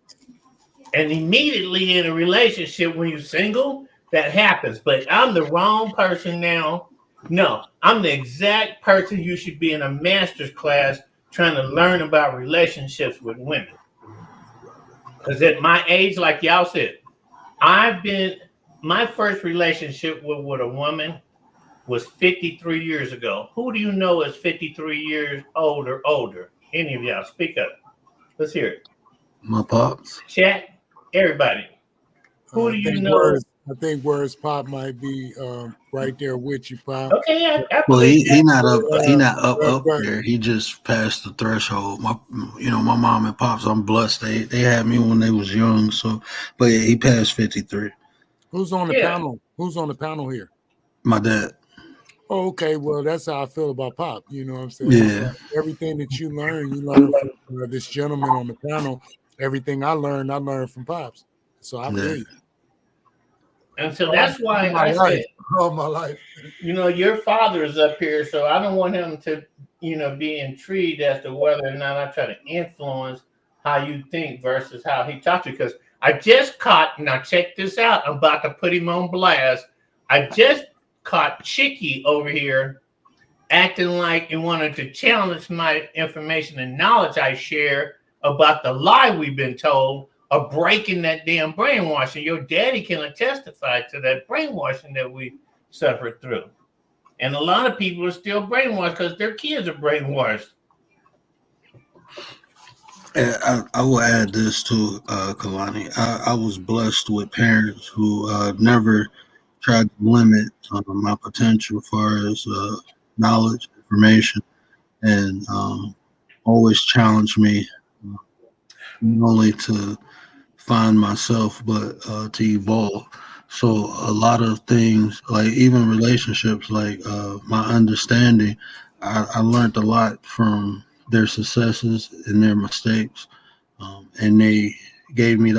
And immediately in a relationship, when you're single, that happens. But I'm the wrong person now. No, I'm the exact person you should be in a master's class trying to learn about relationships with women. Because at my age, like y'all said, my first relationship with a woman was 53 years ago. Who do you know is 53 years old or older? Any of y'all, speak up. Let's hear it. My pops. Chat, everybody. Who do you know? I think Words Pop might be right there with you, Pop. Okay, yeah. Well, he not up. He not up there. He just passed the threshold. My mom and pops. I'm blessed. They had me when they was young. So, but yeah, he passed 53. Who's on the panel? Who's on the panel here? My dad. Oh, okay. Well, that's how I feel about Pop. You know what I'm saying? Yeah. Everything that you learn from this gentleman on the panel. Everything I learned from Pops. So I feel you. And so that's why I said, all my life. Your father is up here, so I don't want him to, be intrigued as to whether or not I try to influence how you think versus how he talks to you. Because I just caught, now check this out, I'm about to put him on blast. I just caught Chicky over here acting like he wanted to challenge my information and knowledge I share about the lie we've been told of breaking that damn brainwashing. Your daddy can testify to that brainwashing that we suffered through. And a lot of people are still brainwashed because their kids are brainwashed. And I will add this too, Kalani. I was blessed with parents who never tried to limit my potential as far as knowledge, information, and always challenged me not only to find myself but to evolve. So a lot of things, like even relationships, like my understanding, I learned a lot from their successes and their mistakes, and they gave me the